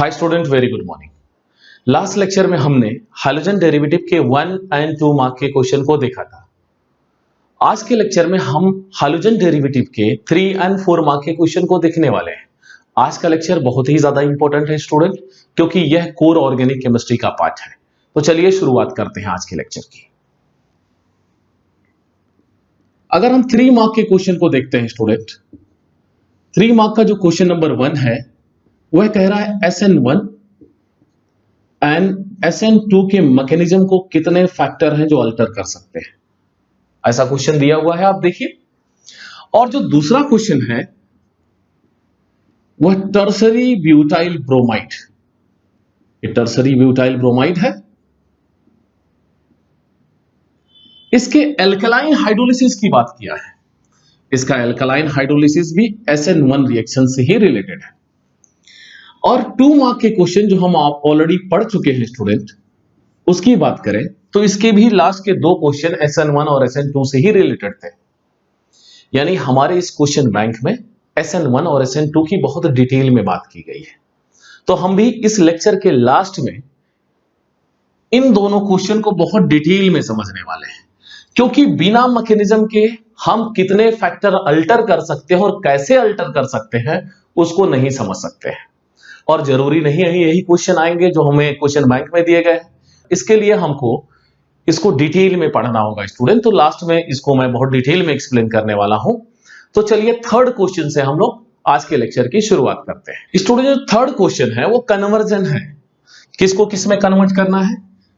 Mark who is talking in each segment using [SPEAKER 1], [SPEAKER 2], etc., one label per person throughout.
[SPEAKER 1] Hi student, very good morning. Last lecture में हमने hydrogen derivative के 1 एंड 2 मार्क के क्वेश्चन को देखा था। आज के लेक्चर में हम हाइड्रोजन डेरिवेटिव के 3 एंड 4 मार्क के क्वेश्चन को देखने वाले हैं। आज का लेक्चर बहुत ही ज्यादा इंपॉर्टेंट है स्टूडेंट, क्योंकि यह कोर ऑर्गेनिक केमिस्ट्री का पार्ट है। तो चलिए शुरुआत करते हैं आज के लेक्चर की। अगर हम 3 मार्क के क्वेश्चन को देखते हैं स्टूडेंट, 3 मार्क का जो क्वेश्चन नंबर 1 है वह कह रहा है SN1 एंड SN2 के मैकेनिज्म को कितने फैक्टर हैं जो अल्टर कर सकते हैं, ऐसा क्वेश्चन दिया हुआ है, आप देखिए। और जो दूसरा क्वेश्चन है वह टर्सरी ब्यूटाइल ब्रोमाइड, ये टर्सरी ब्यूटाइल ब्रोमाइड है, इसके एल्कलाइन हाइड्रोलिसिस की बात किया है। इसका एल्कलाइन हाइड्रोलिसिस भी SN1 रिएक्शन से ही रिलेटेड है। और 2 मार्क के क्वेश्चन जो हम आप ऑलरेडी पढ़ चुके हैं स्टूडेंट, उसकी बात करें तो इसके भी लास्ट के 2 क्वेश्चन SN1 और SN2 से ही रिलेटेड थे। यानी हमारे इस क्वेश्चन बैंक में SN1 और SN2 की बहुत डिटेल में बात की गई है। तो हम भी इस लेक्चर के लास्ट में इन दोनों क्वेश्चन को बहुत डिटेल में समझने वाले हैं, क्योंकि बिना मैकेनिज्म के हम कितने फैक्टर अल्टर कर सकते हैं और कैसे अल्टर कर सकते हैं उसको नहीं समझ सकते हैं। और जरूरी नहीं है यही क्वेश्चन आएंगे जो हमें क्वेश्चन बैंक में दिए गए। इसके लिए हमको इसको डिटेल में पढ़ना होगा स्टूडेंट। तो लास्ट में इसको मैं बहुत डिटेल में एक्सप्लेन करने वाला हूं। तो चलिए थर्ड क्वेश्चन से हम लोग आज के लेक्चर की शुरुआत करते हैं। स्टूडेंट, जो थर्ड क्वेश्चन है वो कन्वर्जन है। किसको किस में कन्वर्ट करना है?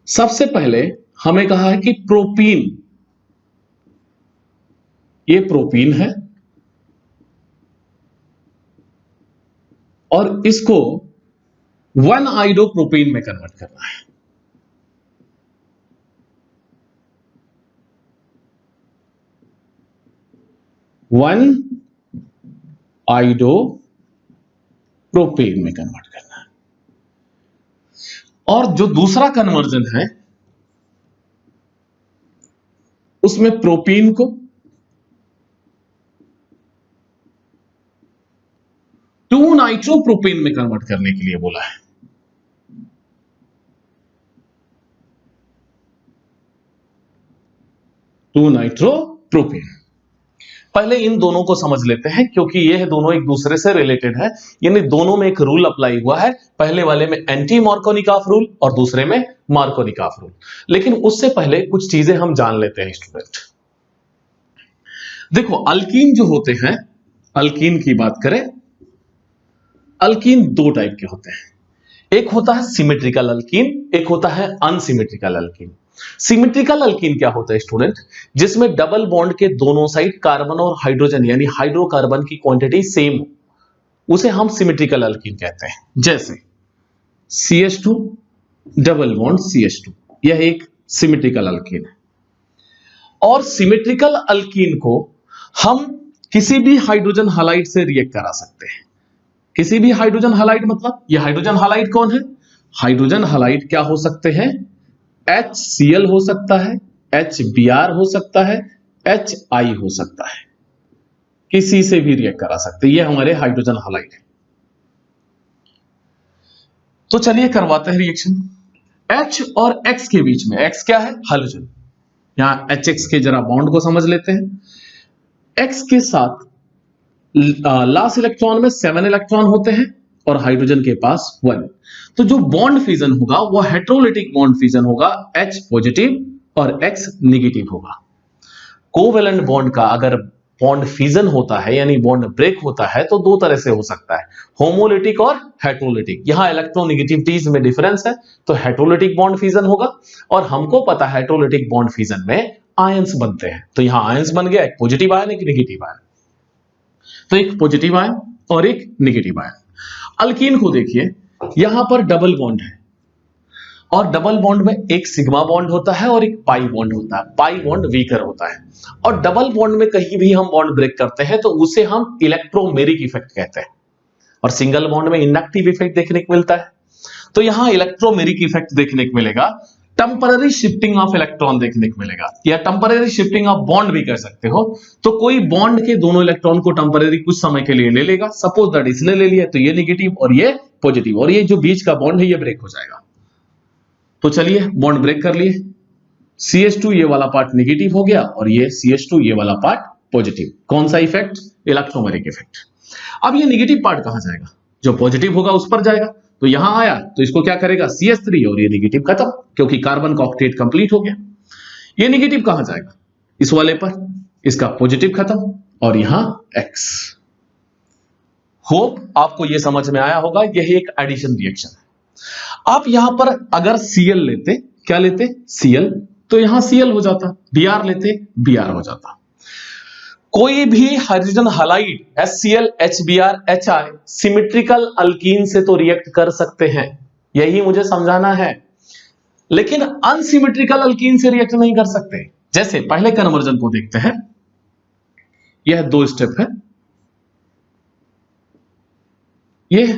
[SPEAKER 1] सबसे पहले हमें कहा है कि प्रोपीन, ये प्रोपीन है और इसको 1 आइडोप्रोपेन में कन्वर्ट करना है। वन आइडोप्रोपेन में कन्वर्ट करना है। और जो दूसरा कन्वर्जन है उसमें प्रोपीन को 2 नाइट्रोप्रोपेन में कन्वर्ट करने के लिए बोला है। To nitropropane. पहले इन दोनों को समझ लेते हैं, क्योंकि यह दोनों एक दूसरे से रिलेटेड है। यानी दोनों में एक रूल अप्लाई हुआ है। पहले वाले में एंटी मार्कोनिकॉफ रूल और दूसरे में मार्कोनिकॉफ रूल। लेकिन उससे पहले कुछ चीजें हम जान लेते हैं स्टूडेंट। देखो, अल्कीन जो होते हैं, अल्कीन की बात करें, अल्कीन 2 टाइप के होते हैं। एक होता है सिमेट्रिकल अल्कीन, एक होता है अनसिमेट्रिकल अल्कीन। सिमेट्रिकल अल्कीन क्या होता है स्टूडेंट? जिसमें डबल बॉन्ड के दोनों साइड कार्बन और हाइड्रोजन यानी हाइड्रोकार्बन की क्वांटिटी सेम हो, उसे हम सिमेट्रिकल अल्कीन कहते हैं। जैसे CH2 डबल बॉन्ड CH2, यह एक सिमेट्रिकल अल्कीन है। और सिमेट्रिकल अल्कीन को हम किसी भी हाइड्रोजन हैलाइड से रिएक्ट करा सकते हैं। किसी भी हाइड्रोजन हैलाइड, मतलब ये हाइड्रोजन हैलाइड कौन है? हाइड्रोजन हैलाइड क्या हो सकते हैं? HCl हो सकता है, HBr हो सकता है, HI हो सकता है। किसी से भी रिएक्ट करा सकते हैं, ये हमारे हाइड्रोजन हैलाइड है। तो चलिए करवाते हैं रिएक्शन। H और X के बीच में, X क्या है? हाइड्रोजन। यहां HX के जरा बॉन्ड को समझ लेते हैं। X के साथ लास्ट इलेक्ट्रॉन में 7 इलेक्ट्रॉन होते हैं और हाइड्रोजन के पास 1। तो जो बॉन्ड फिजन होगा वो हेटेरोलिटिक बॉन्ड फिजन होगा, H पॉजिटिव और X नेगेटिव होगा। कोवेलेंट बॉन्ड का अगर बॉन्ड फिजन होता है यानी बॉन्ड ब्रेक होता है तो 2 तरह से हो सकता है, होमोलिटिक और हेटेरोलिटिक। यहां इलेक्ट्रोनेगेटिविटीज में डिफरेंस है, तो हेटेरोलिटिक बॉन्ड फिजन होगा। और हमको पता है हेटेरोलिटिक बॉन्ड फिजन में आयंस बनते हैं, तो यहां आयंस बन गया, एक पॉजिटिव आयन एक नेगेटिव आयन। तो एक पॉजिटिव आयन और एक नेगेटिव आयन। अल्कीन को देखिए, यहां पर डबल बॉन्ड है और डबल बॉन्ड में एक सिग्मा बॉन्ड होता है और एक पाई बॉन्ड होता है। पाई बॉन्ड वीकर होता है। और डबल बॉन्ड में कहीं भी हम बॉन्ड ब्रेक करते हैं तो उसे हम इलेक्ट्रोमेरिक इफेक्ट कहते हैं, और सिंगल बॉन्ड में इंडक्टिव इफेक्ट देखने को मिलता है। तो यहां इलेक्ट्रोमेरिक इफेक्ट देखने को मिलेगा। टेम्पररी शिफ्टिंग ऑफ इलेक्ट्रॉन देखने को मिलेगा, या टेम्पररी शिफ्टिंग ऑफ बॉन्ड भी कह सकते हो। तो कोई बॉन्ड के दोनों इलेक्ट्रॉन को टेम्पररी कुछ समय के लिए ले लेगा, सपोज दैट इसने ले लिया, तो ये नेगेटिव और ये पॉजिटिव, और ये जो बीच का बॉन्ड है ये ब्रेक हो जाएगा। तो चलिए बॉन्ड ब्रेक कर लिए, CH2 ये वाला पार्ट नेगेटिव हो गया और ये CH2 ये वाला पार्ट पॉजिटिव। कौन सा इफेक्ट? Electromeric effect. अब ये नेगेटिव पार्ट कहां जाएगा? जो पॉजिटिव होगा उस पर जाएगा। तो यहां आया तो इसको क्या करेगा? CH3 और ये नेगेटिव खत्म, क्योंकि कार्बन का ऑक्टेट कंप्लीट हो गया। ये नेगेटिव कहां जाएगा? इस वाले पर, इसका पॉजिटिव खत्म और यहां X। होप आपको ये समझ में आया होगा, यही एक एडिशन रिएक्शन है। आप यहां पर अगर Cl लेते, क्या लेते? Cl, तो यहां Cl हो जाता, Br लेते Br हो जाता। कोई भी hydrogen halide HCl, HBr, HI symmetrical alkyne से तो रिएक्ट कर सकते हैं, यही मुझे समझाना है, लेकिन अनसिमेट्रिकल अल्कीन से रिएक्ट नहीं कर सकते। जैसे पहले कन्वर्जन को देखते हैं, यह 2 स्टेप है, यह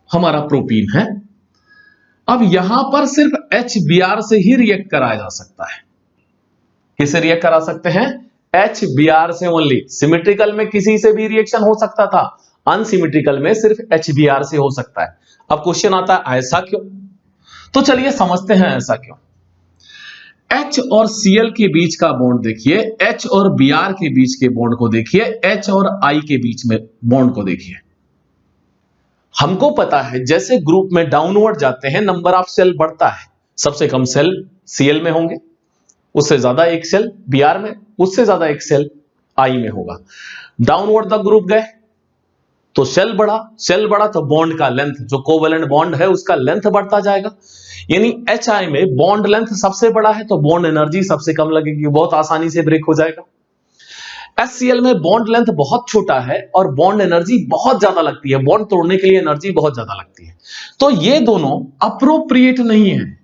[SPEAKER 1] हमारा प्रोपीन है। अब यहां पर सिर्फ HBr से ही रिएक्ट कराया जा सकता है। किससे रिएक्ट करा सकते हैं? HBr से ओनली। सिमेट्रिकल में किसी से भी रिएक्शन हो सकता था, अनसिमेट्रिकल में सिर्फ HBr से हो सकता है। अब क्वेश्चन आता है ऐसा क्यों? तो चलिए समझते हैं ऐसा क्यों। H और Cl के बीच का बॉन्ड देखिए, H और Br के बीच के बॉन्ड को देखिए, H और I के बीच में बॉन्ड को देखिए। हमको पता है जैसे ग्रुप में डाउनवर्ड जाते हैं नंबर ऑफ सेल बढ़ता है। सबसे कम सेल Cl में होंगे, उससे ज्यादा एक सेल Br में, उससे ज्यादा एक सेल I में होगा। डाउनवर्ड द ग्रुप गए तो सेल बढ़ा तो बॉन्ड का लेंथ, जो कोवेलेंट बॉन्ड है उसका लेंथ बढ़ता जाएगा। यानी HI में बॉन्ड लेंथ सबसे बड़ा है तो बॉन्ड एनर्जी सबसे कम लगेगी, बहुत आसानी से ब्रेक हो जाएगा। HCl में बॉन्ड लेंथ बहुत छोटा है और बॉन्ड एनर्जी बहुत ज्यादा लगती है, बॉन्ड तोड़ने के लिए एनर्जी बहुत ज्यादा लगती है। तो ये दोनों अप्रोप्रिएट नहीं है,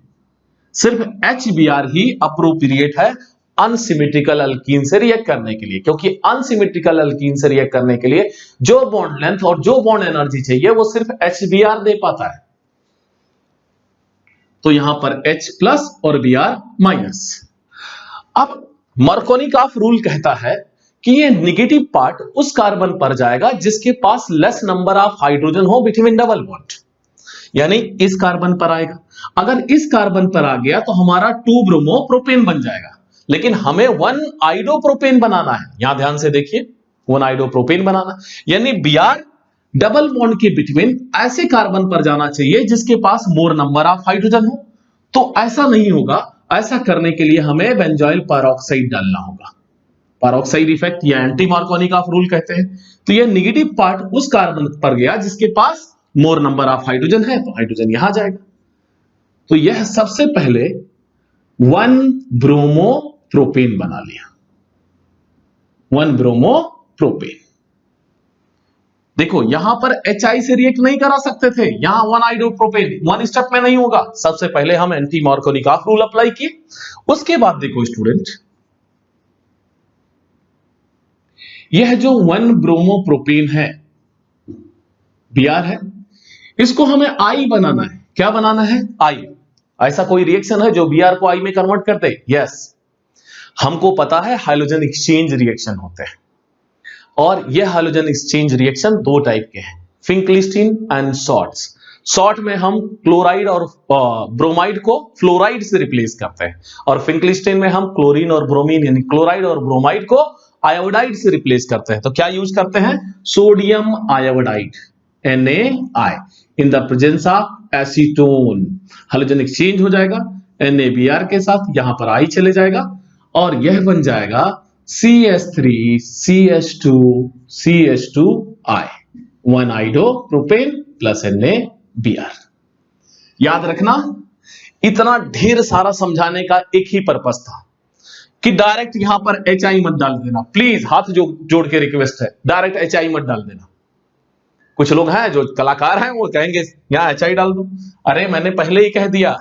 [SPEAKER 1] सिर्फ HBr ही अप्रोप्रिएट है अनसिमेट्रिकल अल्कीन से रिएक्ट करने के लिए, क्योंकि अनसिमेट्रिकल अल्कीन से रिएक्ट करने के लिए जो बॉन्ड लेंथ और जो बॉन्ड एनर्जी चाहिए वो सिर्फ HBr दे पाता है। तो यहां पर H प्लस और Br माइनस। अब मार्कोनिकॉफ रूल कहता है कि ये नेगेटिव पार्ट उस कार्बन पर जाएगा जिसके पास लेस नंबर ऑफ हाइड्रोजन हो बिटवीन डबल बॉन्ड, यानी इस कार्बन पर आएगा। अगर इस कार्बन पर आ गया तो हमारा 2 ब्रोमो प्रोपेन बन जाएगा, लेकिन हमें 1 आइडोप्रोपेन बनाना है। यहां ध्यान से देखिए, 1 आइडोप्रोपेन बनाना, यानी Br डबल बॉन्ड के बिटवीन ऐसे कार्बन पर जाना चाहिए जिसके पास मोर नंबर ऑफ हाइड्रोजन हो। तो ऐसा नहीं होगा, ऐसा करने के लिए हमें बेंजोइल पेरोक्साइड डालना होगा। पेरोक्साइड इफेक्ट या एंटी मार्कोनिकॉफ रूल कहते हैं। तो ये नेगेटिव पार्ट उस कार्बन पर गया जिसके पास मोर नंबर ऑफ हाइड्रोजन है, तो हाइड्रोजन यहां जाएगा। तो यह सबसे पहले 1 ब्रोमो प्रोपेन बना लिया, 1 ब्रोमो प्रोपेन। देखो यहां पर HI से रिएक्ट नहीं करा सकते थे, यहां 1 आइडोप्रोपेन 1 स्टेप में नहीं होगा। सबसे पहले हम एंटी मार्कोनिकॉफ रूल अप्लाई किए, उसके बाद देखो स्टूडेंट, यह जो 1 ब्रोमो प्रोपेन है, Br है, इसको हमें I बनाना है। क्या बनाना है? I। ऐसा कोई रिएक्शन है जो Br को I में कन्वर्ट कर दे? यस। हमको पता है हाइड्रोजन एक्सचेंज रिएक्शन होते हैं, और यह हाइड्रोजन एक्सचेंज रिएक्शन 2 टाइप के हैं, फिंकलिस्टीन एंड शॉर्ट्स। शॉर्ट में हम क्लोराइड और ब्रोमाइड को फ्लोराइड से रिप्लेस करते हैं, और फिंकलिस्टीन में हम क्लोरीन और ब्रोमीन यानी क्लोराइड और ब्रोमाइड को आयोडाइड से रिप्लेस करते हैं। तो क्या यूज करते हैं? Sodium iodide NaI in the presence of acetone. Hydrogen exchange हो जाएगा NaBr के साथ, यहां पर I चले जाएगा और यह बन जाएगा CH3 CH2 CH2I, 1 आइडोप्रोपेन plus NaBr। याद रखना, इतना ढेर सारा समझाने का एक ही पर्पस था कि डायरेक्ट यहां पर HI मत डाल देना, प्लीज हाथ जोड़ के रिक्वेस्ट है, डायरेक्ट HI मत डाल देना। कुछ लोग हैं जो कलाकार हैं वो कहेंगे यहां HI डाल दो। अरे मैंने पहले ही कह दिया,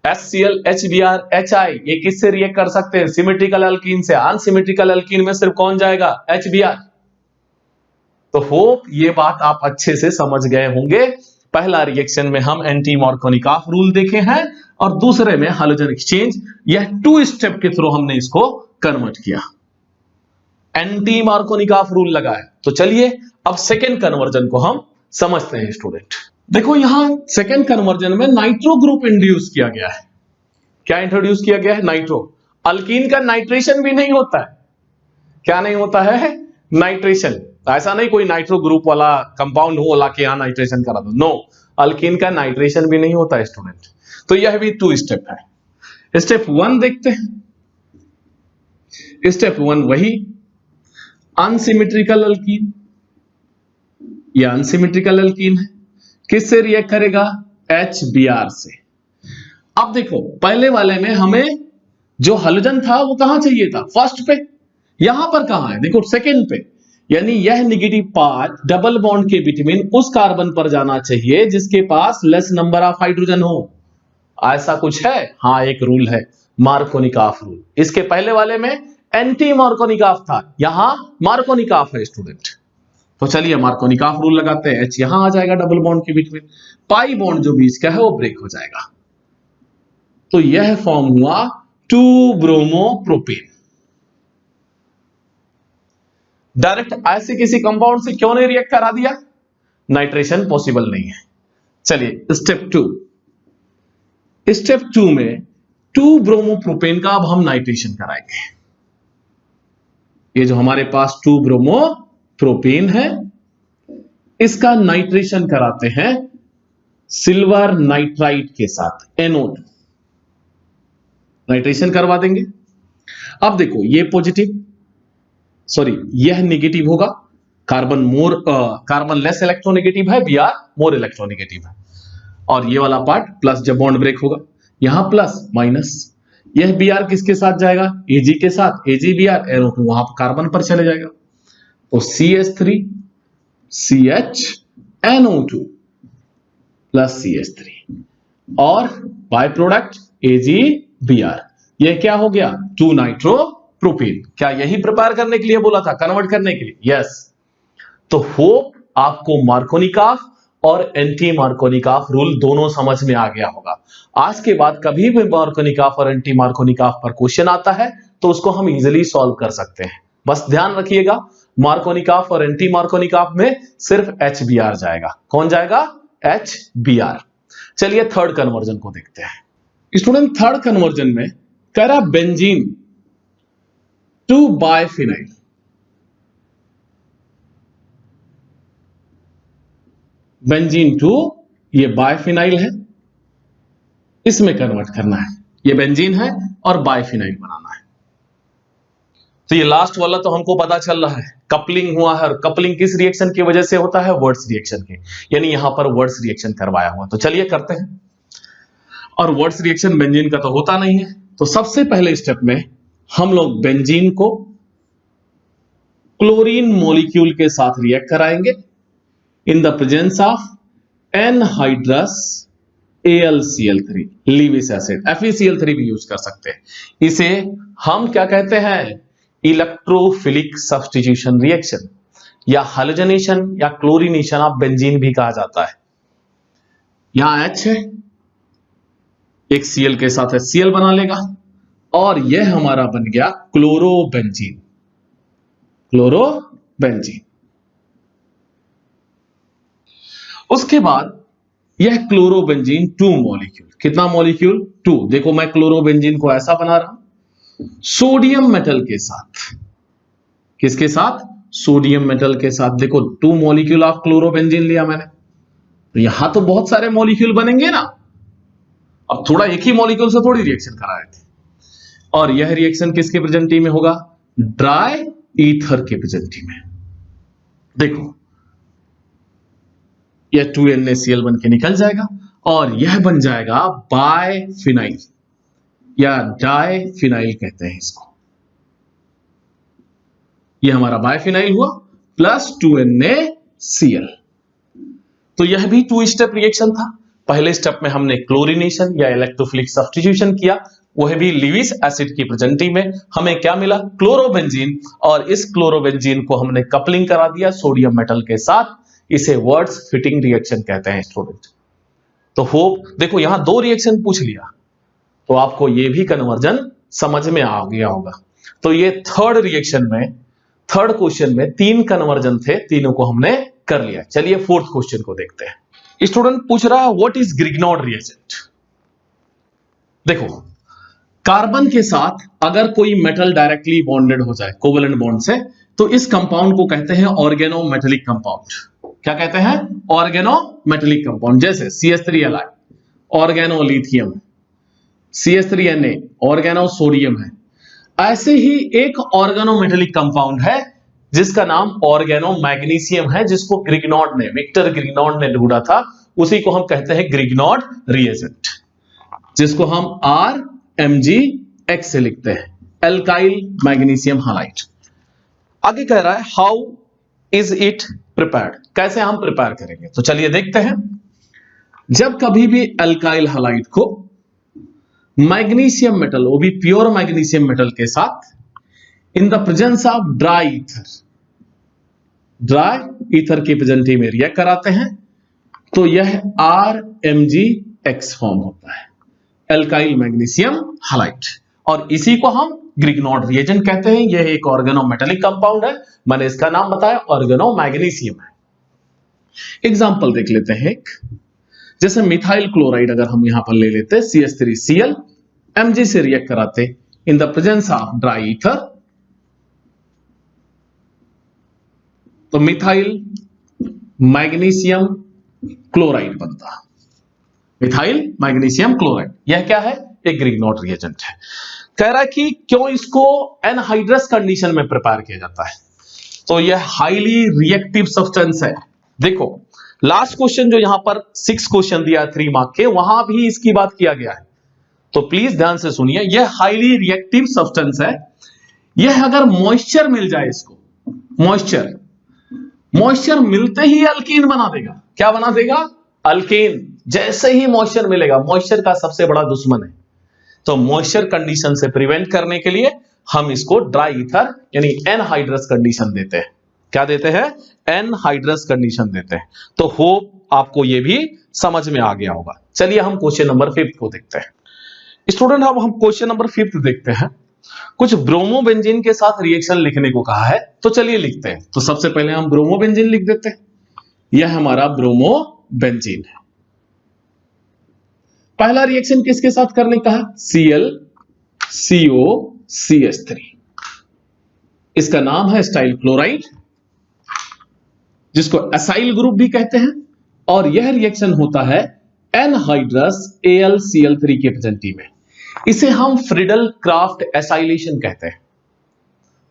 [SPEAKER 1] HCl, HBr, HI ये किससे रिएक्ट कर सकते हैं? सिमेट्रिकल अल्कीन से। अनसिमेट्रिकल अल्कीन में सिर्फ कौन जाएगा? HBr। तो होप ये बात आप अच्छे से समझ गए होंगे। पहला रिएक्शन में हम एंटी मार्कोनिकॉफ रूल देखे हैं, और दूसरे में हाइड्रोजन एक्सचेंज। यह 2 स्टेप के थ्रू हमने इसको कन्वर्ट किया, एंटी मार्कोनिकॉफ रूल लगा है। तो चलिए अब सेकेंड कन्वर्जन को हम समझते हैं स्टूडेंट। देखो यहां सेकेंड कन्वर्जन में नाइट्रो ग्रुप इंट्रोड्यूस किया गया है। क्या इंट्रोड्यूस किया गया है? नाइट्रो। अल्कीन का नाइट्रेशन भी नहीं होता है। क्या नहीं होता है? नाइट्रेशन। ऐसा नहीं कोई नाइट्रो ग्रुप वाला कंपाउंड हो ला के यहां नाइट्रेशन करा दो, नो, अल्कीन का नाइट्रेशन भी नहीं होता है स्टूडेंट। तो यह भी 2 स्टेप है। स्टेप 1 देखते हैं। स्टेप 1 वही अनसिमेट्रिकल अल्कीन, यह अनसिमेट्रिकल अल्कीन है। किससे रिएक्ट करेगा? HBr से। अब देखो पहले वाले में हमें जो हाइड्रोजन था वो कहां चाहिए था? फर्स्ट पे। यहां पर कहां है? देखो सेकंड पे। यानी यह नेगेटिव पार्ट डबल बॉन्ड के बिटवीन उस कार्बन पर जाना चाहिए जिसके पास लेस नंबर ऑफ हाइड्रोजन हो। ऐसा कुछ है? हाँ, एक रूल है, मार्कोनिकॉफ रूल। इसके पहले वाले में एंटी मार्कोनिकॉफ था, यहां मार्कोनिकॉफ है स्टूडेंट। तो चलिए मार्कोनिकॉफ रूल लगाते हैं। H यहां आ जाएगा डबल बॉन्ड के बीच में, पाई बॉन्ड जो बीच का है वो ब्रेक हो जाएगा। तो यह फॉर्म हुआ 2 ब्रोमोप्रोपेन। डायरेक्ट ऐसे किसी कंपाउंड से क्यों नहीं रिएक्ट करा दिया? नाइट्रेशन पॉसिबल नहीं है। चलिए स्टेप 2। स्टेप 2 में 2 ब्रोमोप्रोपेन का अब हम नाइट्रेशन कराएंगे। ये जो हमारे पास 2 ब्रोमोप्रोपेन है, इसका नाइट्रेशन कराते हैं सिल्वर नाइट्राइट के साथ, NO2 नाइट्रेशन करवा देंगे। अब देखो ये पॉजिटिव, सॉरी यह नेगेटिव होगा, कार्बन लेस इलेक्ट्रोनेगेटिव है, Br मोर इलेक्ट्रोनेगेटिव है। और ये वाला पार्ट प्लस, जब बॉन्ड ब्रेक होगा यहां प्लस माइनस, यह Br किसके साथ जाएगा? Ag के साथ, AgBr NO2 वहां कार्बन पर चले जाएगा। तो CH3 CH NO2 plus CH3 और बाय प्रोडक्ट AgBr। यह क्या हो गया? 2 नाइट्रोप्रोपेन। क्या यही प्रिपेयर करने के लिए बोला था, कन्वर्ट करने के लिए? यस। तो होप आपको मार्कोनिकॉफ और एंटी मार्कोनिकॉफ रूल दोनों समझ में आ गया होगा। आज के बाद कभी भी मार्कोनिकॉफ और एंटी मार्कोनिकॉफ पर क्वेश्चन आता है तो उसको हम इजीली सॉल्व कर सकते हैं। बस ध्यान रखिएगा, मार्कोनिकॉफ और एंटी मार्कोनिकॉफ में सिर्फ HBr जाएगा। कौन जाएगा? HBr। चलिए थर्ड कन्वर्जन को देखते हैं स्टूडेंट। थर्ड कन्वर्जन में कह रहा बेंजीन टू बायफिनाइल। बेंजीन टू, ये बायफिनाइल है, इसमें कन्वर्ट करना है। ये बेंजीन है और बायफिनाइल बनाना है। तो ये लास्ट वाला तो हमको पता चल रहा है, कपलिंग हुआ है। और कपलिंग किस रिएक्शन की वजह से होता है? वर्ड्स रिएक्शन के, यानी यहां पर वर्ड्स रिएक्शन करवाया हुआ। तो चलिए करते हैं। और वर्ड्स रिएक्शन बेंजीन का तो होता नहीं है, तो सबसे पहले स्टेप में हम लोग बेंजीन को क्लोरीन मॉलिक्यूल के साथ रिएक्ट कराएंगे in the presence of anhydrous AlCl3 Lewis acid. FeCl3 भी यूज कर सकते हैं। इसे हम क्या कहते हैं? इलेक्ट्रोफिलिक सब्स्टिट्यूशन रिएक्शन या हाइड्रोजनेशन या क्लोरीनेशन ऑफ बेंजीन भी कहा जाता है। यहां H है, एक Cl के साथ HCl बना लेगा और यह हमारा बन गया क्लोरोबेंजीन। क्लोरोबेंजीन। उसके बाद यह क्लोरोबेंजीन 2 मॉलिक्यूल, कितना मॉलिक्यूल? 2। देखो मैं क्लोरोबेंजीन को ऐसा बना रहा हूं, सोडियम मेटल के साथ। किसके साथ? सोडियम मेटल के साथ। देखो 2 मॉलिक्यूल ऑफ क्लोरोबेंजीन लिया मैंने, तो यहां तो बहुत सारे मॉलिक्यूल बनेंगे ना। अब थोड़ा एक ही मॉलिक्यूल से थोड़ी रिएक्शन करा रहे थे। और यह रिएक्शन किसके प्रेजेंटी में होगा? ड्राई ईथर के प्रेजेंटी में। देखो यह 2NaCl बन के निकल जाएगा और यह बन जाएगा बायफिनाइल या डायफिनाइल कहते हैं इसको। यह हमारा बायफिनाइल हुआ प्लस 2NaCl। तो यह भी 2 स्टेप रिएक्शन था। पहले स्टेप में हमने क्लोरीनेशन या इलेक्ट्रोफिलिक सब्स्टिट्यूशन किया, वह भी लीविस एसिड की प्रेजेंटी में। हमें क्या मिला? क्लोरोबेंजीन। और इस क्लोरोबेंजीन को हमने कपलिंग करा दिया सोडियम मेटल के साथ। इसे वर्ड्स फिटिंग रिएक्शन कहते हैं स्टूडेंट। तो होप देखो यहां 2 रिएक्शन पूछ लिया, तो आपको ये भी कन्वर्जन समझ में आ गया होगा। तो ये थर्ड रिएक्शन में, थर्ड क्वेश्चन में 3 कन्वर्जन थे, तीनों को हमने कर लिया। चलिए फोर्थ क्वेश्चन को देखते हैं। स्टूडेंट पूछ रहा है व्हाट इज ग्रिग्नॉड रिएजेंट। देखो, कार्बन के साथ अगर कोई मेटल डायरेक्टली बॉन्डेड हो जाए कोवेलेंट बॉन्ड से, तो इस कंपाउंड को कहते हैं ऑर्गेनोमेटेलिक कंपाउंड। क्या कहते हैं? Organometallic compound. जैसे CH3Li organolithium, CH3Na oregano sodium है। ऐसे ही एक ऑर्गेनोमेटेलिक कंपाउंड है जिसका नाम ऑर्गेनो मैग्नीशियम है, जिसको ग्रिग्नॉड ने, विक्टर ग्रिग्नॉड ने ढूंढा था। उसी को हम कहते हैं ग्रिग्नॉड रिएजेंट, जिसको हम RMgX से लिखते हैं, एल्काइल मैग्नीशियम हालाइड। आगे कह रहा है हाउ इज इट प्रिपेयर्ड, कैसे हम प्रिपेयर करेंगे। तो चलिए देखते हैं। जब कभी भी एल्काइल हालाइड को मैग्नीशियम मेटल, वो भी प्योर मैग्नीशियम मेटल के साथ, in the presence of dry ether की प्रेजेंटी में रिएक्ट कराते हैं, तो यह RMgX फॉर्म होता है, एल्काइल मैग्नीशियम हालाइड। और इसी को हम ग्रिग्नॉड रिएजेंट कहते हैं। यह एक ऑर्गेनोमेटेलिक कंपाउंड है, मैंने इसका नाम बताया ऑर्गेनो मैग्नीशियम है। एग्जांपल देख लेते हैं एक, जैसे मिथाइल क्लोराइड अगर हम यहां पर ले लेते CH3Cl, Mg से रिएक्ट कराते in the presence of dry ether, तो मिथाइल मैग्नीशियम क्लोराइड बनता, मिथाइल मैग्नीशियम क्लोराइड। यह क्या है? एक ग्रिग्नॉड रिएजेंट है। कह रहा है कि क्यों इसको एनहाइड्रस कंडीशन में प्रिपेयर किया जाता है। तो यह हाईली रिएक्टिव सब्सटेंस है। देखो लास्ट क्वेश्चन जो यहां पर 6 क्वेश्चन दिया है 3 मार्क के, वहां भी इसकी बात किया गया है, तो प्लीज ध्यान से सुनिए। यह हाईली रिएक्टिव सब्सटेंस है। यह अगर मॉइस्चर मिल जाए इसको, मॉइस्चर मिलते ही अल्कीन बना देगा। क्या बना देगा? अल्केन। जैसे ही मॉइस्चर मिलेगा, मॉइस्चर का सबसे बड़ा दुश्मन है, तो मॉइस्चर कंडीशन से प्रिवेंट करने के लिए हम इसको ड्राई ईथर यानी एनहाइड्रस कंडीशन देते हैं। क्या देते हैं? एनहाइड्रस कंडीशन देते हैं। तो होप आपको यह भी समझ में आ गया होगा। चलिए हम क्वेश्चन नंबर 5 को देखते हैं। स्टूडेंट अब हम क्वेश्चन नंबर 5 देखते हैं। कुछ ब्रोमोबेंजीन के साथ रिएक्शन लिखने को कहा है, तो चलिए लिखते हैं। तो सबसे पहले हम ब्रोमोबेंजीन लिख देते हैं। यह हमारा ब्रोमोबेंजीन है। पहला रिएक्शन किसके साथ करने का है? ClCOCH3। इसका नाम है एसिटाइल क्लोराइड, जिसको एसाइल ग्रुप भी कहते हैं। और यह रिएक्शन होता है एनहाइड्रस AlCl3 के प्रेजेंटी में। इसे हम फ्रीडल क्राफ्ट एसाइलेशन कहते हैं।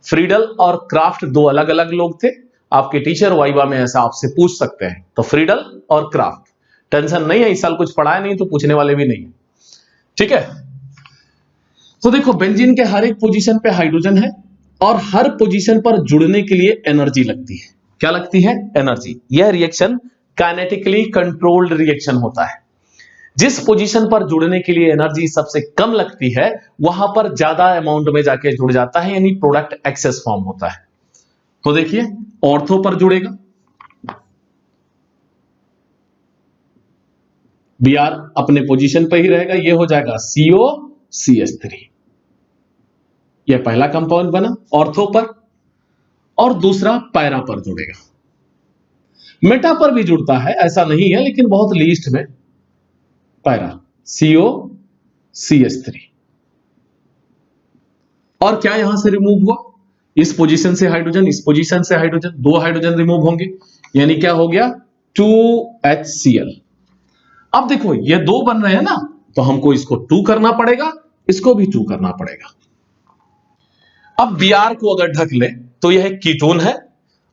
[SPEAKER 1] फ्रीडल और क्राफ्ट 2 अलग अलग लोग थे। आपके टीचर वाइवा में ऐसा आपसे पूछ सकते हैं। तो फ्रीडल और क्राफ्ट, टेंशन नहीं है, इस साल कुछ पढ़ाया नहीं तो पूछने वाले भी नहीं है, ठीक है। तो देखो बेंजीन के हर एक पोजीशन पे हाइड्रोजन है और हर पोजीशन पर जुड़ने के लिए एनर्जी लगती है। क्या लगती है? एनर्जी। यह रिएक्शन काइनेटिकली कंट्रोल्ड रिएक्शन होता है। जिस पोजीशन पर जुड़ने के लिए एनर्जी सबसे कम लगती है, वहां पर ज्यादा अमाउंट में जाके जुड़ जाता है, यानी प्रोडक्ट एक्सेस फॉर्म होता है। तो देखिए ऑर्थो पर जुड़ेगा, Br अपने पोजीशन पर ही रहेगा, यह हो जाएगा COCH3। यह पहला कंपाउंड बना ऑर्थो पर, और दूसरा पैरा पर जुड़ेगा। मेटा पर भी जुड़ता है, ऐसा नहीं है, लेकिन बहुत लीस्ट में। Para COCH3। और क्या यहां से रिमूव हुआ? इस पोजीशन से हाइड्रोजन, इस पोजीशन से हाइड्रोजन, 2 हाइड्रोजन रिमूव होंगे, यानी क्या हो गया? 2HCl। अब देखो ये 2 बन रहे हैं ना, तो हमको इसको 2 करना पड़ेगा, इसको भी 2 करना पड़ेगा। अब Br को अगर ढक ले तो यह एक कीटोन है,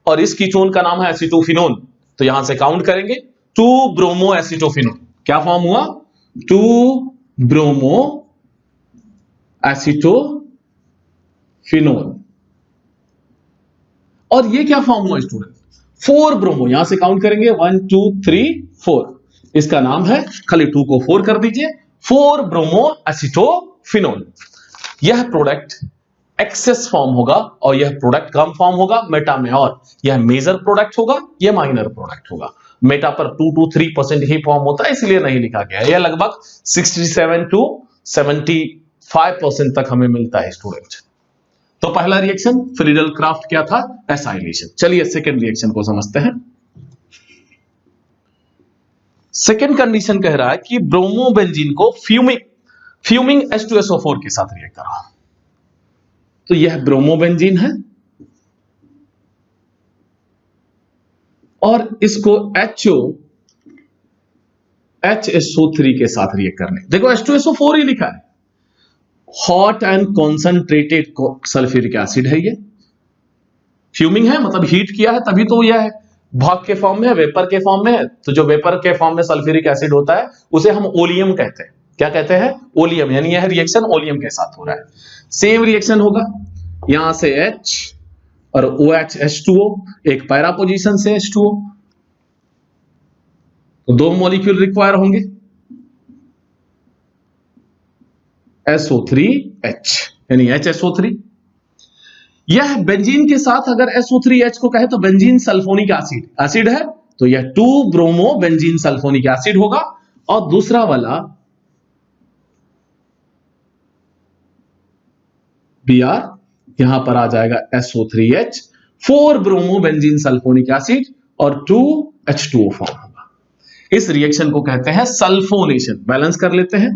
[SPEAKER 1] और इस कीटोन का नाम है एसिटोफिनोन। तो यहां से काउंट करेंगे 2 ब्रोमो एसिटोफिनोन। क्या फॉर्म हुआ? 2 ब्रोमो एसिटोफिनोन। और ये क्या फॉर्म हुआ स्टूडेंट? 4 ब्रोमो। यहां से काउंट करेंगे 1 2 3 4। इसका नाम है, खाली 2 को 4 कर दीजिए, 4 ब्रोमो एसिटोफिनोन। यह प्रोडक्ट एक्सेस फॉर्म होगा और यह प्रोडक्ट कम फॉर्म होगा मेटा में, और यह मेजर प्रोडक्ट होगा, यह माइनर प्रोडक्ट होगा। मेटा पर 2 to 3% ही फॉर्म होता है, इसलिए नहीं लिखा गया। यह लगभग 67 to 75% तक हमें मिलता है स्टूडेंट। तो पहला रिएक्शन फ्रीडल क्राफ्ट क्या था? एसाइलेशन। चलिए सेकेंड रिएक्शन को समझते हैं। सेकेंड कंडीशन कह रहा है कि ब्रोमोबेंजीन को फ्यूमिंग H2SO4 के साथ रिएक्ट करो। तो यह ब्रोमोबेंजीन है और इसको HSO3 के साथ रिएक्ट करने। देखो H2SO4 ही लिखा है, hot and concentrated sulphuric acid है ये। फ्यूमिंग है मतलब हीट किया है तभी तो यह है, भाप के फॉर्म में है, वेपर के फॉर्म में है। तो जो वेपर के फॉर्म में सल्फ्यूरिक एसिड होता है उसे हम ओलियम कहते हैं। क्या कहते हैं? ओलियम। यानी यह रिएक्शन ओलियम के साथ हो रहा है। सेम रिएक्शन होगा, यहां से H और OH H2O, एक पैरा पोजीशन से H2O, तो दो मॉलिक्यूल रिक्वायर होंगे, SO3H यानी HSO3। यह बेंजीन के साथ अगर SO3H को कहे तो बेंजीन सल्फोनिक एसिड है, तो यह 2 ब्रोमो बेंजीन सल्फोनिक एसिड होगा। और दूसरा वाला Br यहां पर आ जाएगा SO3H, 4 bromo benzene sulphonic acid और 2 H2O फॉर्म होगा। इस रिएक्शन को कहते हैं सल्फोनेशन। बैलेंस कर लेते हैं।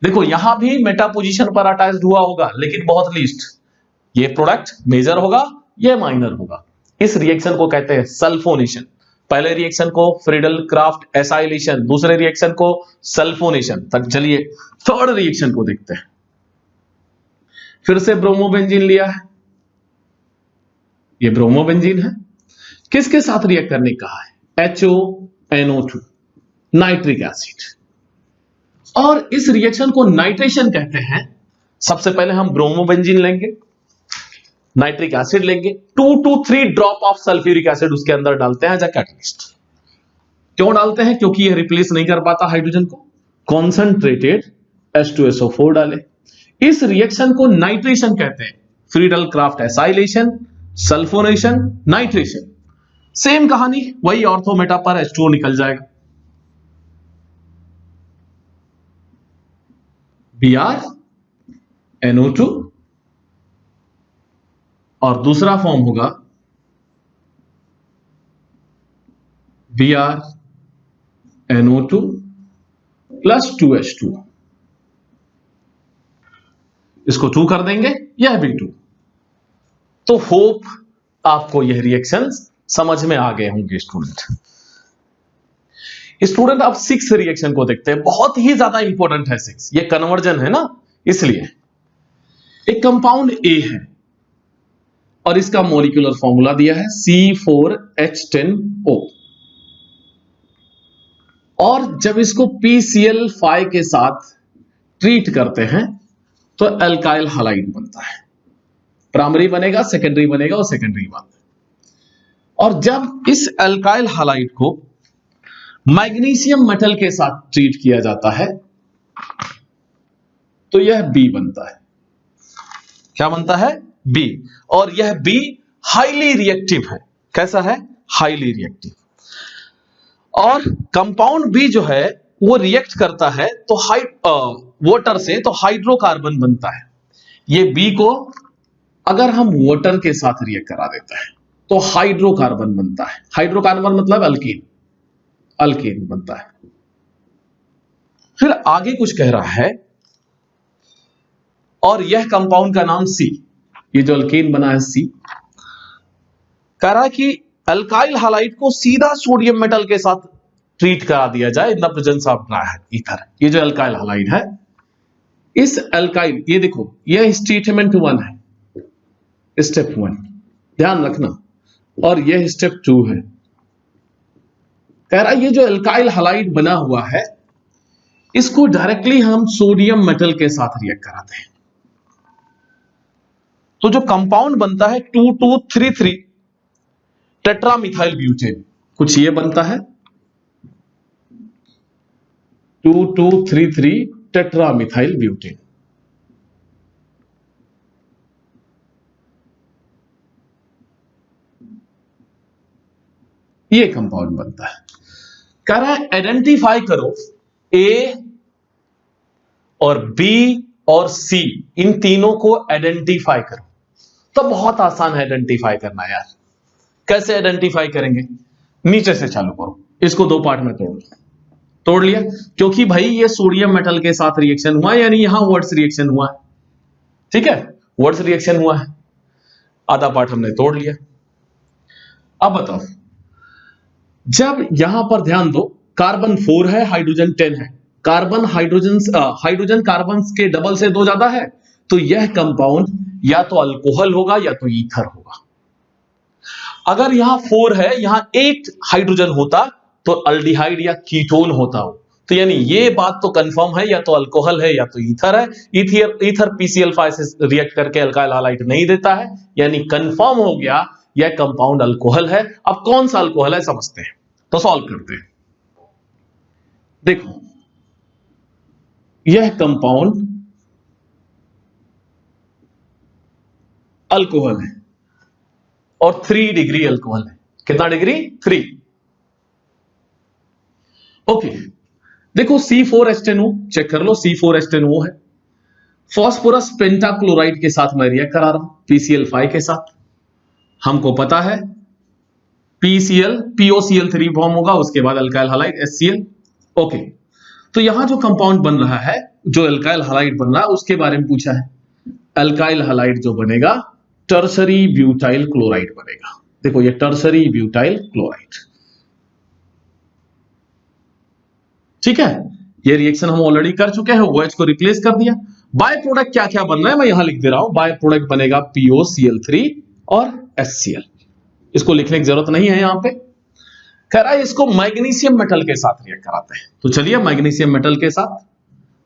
[SPEAKER 1] देखो यहां भी मेटा पोजीशन पर अटैच्ड हुआ होगा, लेकिन बहुत लीस्ट। ये प्रोडक्ट मेजर होगा, ये माइनर होगा। इस रिएक्शन को कहते हैं सल्फोनेशन। पहले रिएक्शन को फ्रीडल क्राफ्ट एसाइलेशन, दूसरे रिएक्शन को सल्फोनेशन तक। चलिए थर्ड रिएक्शन को देखते हैं। फिर से ब्रोमोबेंजीन लिया है, ये ब्रोमोबेंजीन है। किसके साथ रिएक्ट करने कहा है? HONO2 nitric acid. और इस रिएक्शन को नाइट्रेशन कहते हैं। सबसे पहले हम ब्रोमोबेंजीन लेंगे, नाइट्रिक एसिड लेंगे, 2 to 3 drop of sulphuric acid उसके अंदर डालते हैं एज अ कैटलिस्ट। क्यों डालते हैं? क्योंकि यह रिप्लेस नहीं कर पाता हाइड्रोजन को। कॉन्सेंट्रेटेड H2SO4 डाले। इस रिएक्शन को नाइट्रेशन कहते हैं। Friedel Crafts acylation, sulphonation, nitration. Same कहानी, वही ऑर्थो मेटा पर H2O निकल जाएगा। BrNO2 और दूसरा फॉर्म होगा BrNO2 प्लस 2H2। इसको 2 कर देंगे, यह भी 2। तो होप आपको यह रिएक्शंस समझ में आ गए होंगे स्टूडेंट। अब 6 रिएक्शन को देखते हैं। बहुत ही ज्यादा इंपॉर्टेंट है 6, ये कन्वर्जन है ना, इसलिए। एक कंपाउंड A है और इसका मॉलिक्यूलर फॉर्मूला दिया है C4H10O। और जब इसको PCl5 के साथ ट्रीट करते हैं तो एल्काइल हैलाइड बनता है। प्राइमरी बनेगा, सेकेंडरी बनेगा और सेकेंडरी बात। और जब इस एल्काइल हैलाइड को मैग्नीशियम मेटल के साथ ट्रीट किया जाता है तो यह B बनता है। क्या बनता है? B। और यह B हाईली रिएक्टिव है। कैसा है? Highly reactive. और कंपाउंड B जो है वो रिएक्ट करता है तो वाटर से, तो हाइड्रोकार्बन बनता है। ये B को अगर हम वाटर के साथ रिएक्ट करा देते हैं तो हाइड्रोकार्बन बनता है। हाइड्रोकार्बन मतलब अल्कीन बनता है। फिर आगे कुछ कह रहा है, और यह कंपाउंड का नाम C, ये जो अल्कीन बना है C, कह रहा है कि अल्काइल हैलाइड को सीधा सोडियम मेटल के साथ ट्रीट करा दिया जाए in the presence of ether. ये जो अल्काइल हैलाइड है, इस अल्काइल, ये देखो यह स्टेटमेंट 1 है, स्टेप 1 ध्यान रखना, और यह स्टेप 2 है। कह रहा है ये जो अल्काइल हैलाइड बना हुआ है इसको डायरेक्टली हम सोडियम मेटल के साथ रिएक्ट कराते हैं तो जो कंपाउंड बनता है 2233 टेट्रामिथाइल ब्यूटेन, कुछ ये बनता है 2233 टेट्रामिथाइल ब्यूटेन। ये कंपाउंड बनता है। कह रहा है आइडेंटिफाई करो A और बी और सी, इन तीनों को आइडेंटिफाई करो। तो बहुत आसान है आइडेंटिफाई करना यार। कैसे आइडेंटिफाई करेंगे? नीचे से चालू करो, इसको दो पार्ट में तोड़ लिया, क्योंकि भाई ये सोडियम मेटल के साथ रिएक्शन हुआ है, यानी यहां वर्ड्स रिएक्शन हुआ है। ठीक है, वर्ड्स रिएक्शन हुआ है, आधा पार्ट हमने तोड़ लिया। अब बताओ, जब यहां पर ध्यान दो, कार्बन 4 है, हाइड्रोजन 10 है, कार्बन हाइड्रोजन कार्बन के डबल से 2 ज्यादा है, तो यह कंपाउंड या तो अल्कोहल होगा या तो ईथर होगा। अगर यहां 4 है, यहां 8 हाइड्रोजन होता तो अल्डिहाइड या कीटोन होता हो। तो यानी ये बात तो कंफर्म है, या तो अल्कोहल है या तो ईथर है। ईथर PCl5 से रिएक्ट करके अल्काइल हैलाइड नहीं देता है, यानी कंफर्म हो गया यह कंपाउंड अल्कोहल है। अब कौन सा अल्कोहल है समझते हैं, तो सॉल्व करते हैं। देखो, यह कंपाउंड अल्कोहल है और 3 डिग्री अल्कोहल है। कितना डिग्री? 3। ओके, देखो C4H10O चेक कर लो, C4H10O है। फास्फोरस पेंटाक्लोराइड के साथ मैं रिएक्ट करा रहा हूं, PCl5 के साथ। हमको पता है POCl3 फॉर्म होगा, उसके बाद अल्काइल हैलाइड HCl। ओके, तो यहां जो कंपाउंड बन रहा है, जो अल्काइल हैलाइड बन रहा है, उसके बारे में पूछा है। अल्काइल हैलाइड जो बनेगा, टर्सरी ब्यूटाइल क्लोराइड बनेगा। देखो, ये टर्सरी ब्यूटाइल क्लोराइड। ठीक है, ये रिएक्शन हम ऑलरेडी कर चुके हैं, OH को रिप्लेस कर दिया। बाय प्रोडक्ट क्या क्या बन रहा है मैं यहां लिख दे रहा हूं। बाय प्रोडक्ट बनेगा POCl3 और HCl। इसको लिखने की जरूरत नहीं है यहां पे। कह रहा है इसको मैग्नीशियम मेटल के साथ रिएक्ट कराते हैं, तो चलिए मैग्नीशियम मेटल के साथ।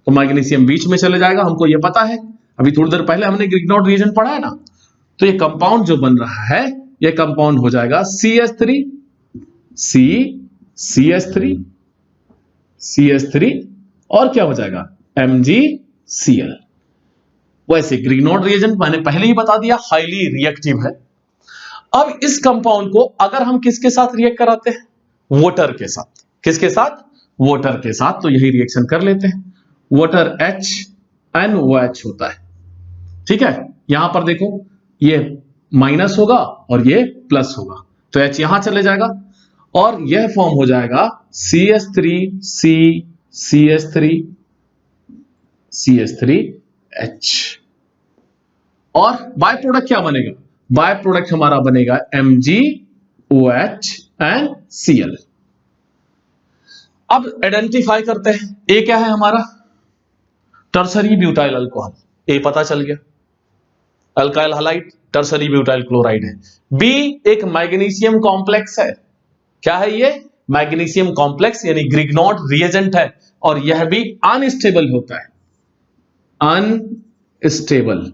[SPEAKER 1] तो मैग्नीशियम बीच में चले जाएगा, हमको ये पता है, अभी थोड़ी देर पहले हमने ग्रिग्नॉड रिएजेंट पढ़ा है ना। तो ये कंपाउंड जो बन रहा है, ये कंपाउंड हो जाएगा CH3 CH3 और क्या हो जाएगा? MgCl। वैसे ग्रिग्नॉड रिएजेंट मैंने पहले ही बता दिया, हाईली रिएक्टिव है। अब इस कंपाउंड को अगर हम किसके साथ रिएक्ट कराते हैं? वाटर के साथ। किसके साथ? वाटर के साथ। तो यही रिएक्शन कर लेते हैं। वाटर HNOH होता है। ठीक है, यहां पर देखो, ये माइनस होगा और ये प्लस होगा, तो H यहां चले जाएगा और यह फॉर्म हो जाएगा CH3H। और बाय प्रोडक्ट क्या बनेगा? बाय प्रोडक्ट हमारा बनेगा MgOH एंड Cl। अब आइडेंटिफाई करते हैं, ए क्या है हमारा? Tertiary butyl alcohol. ए पता चल गया, alkyl halide tertiary butyl chloride है। बी एक मैग्नीशियम कॉम्प्लेक्स है। क्या है ये? मैग्नीशियम कॉम्प्लेक्स, यानी ग्रिग्नॉड रिएजेंट है, और यह भी अनस्टेबल होता है। अनस्टेबल,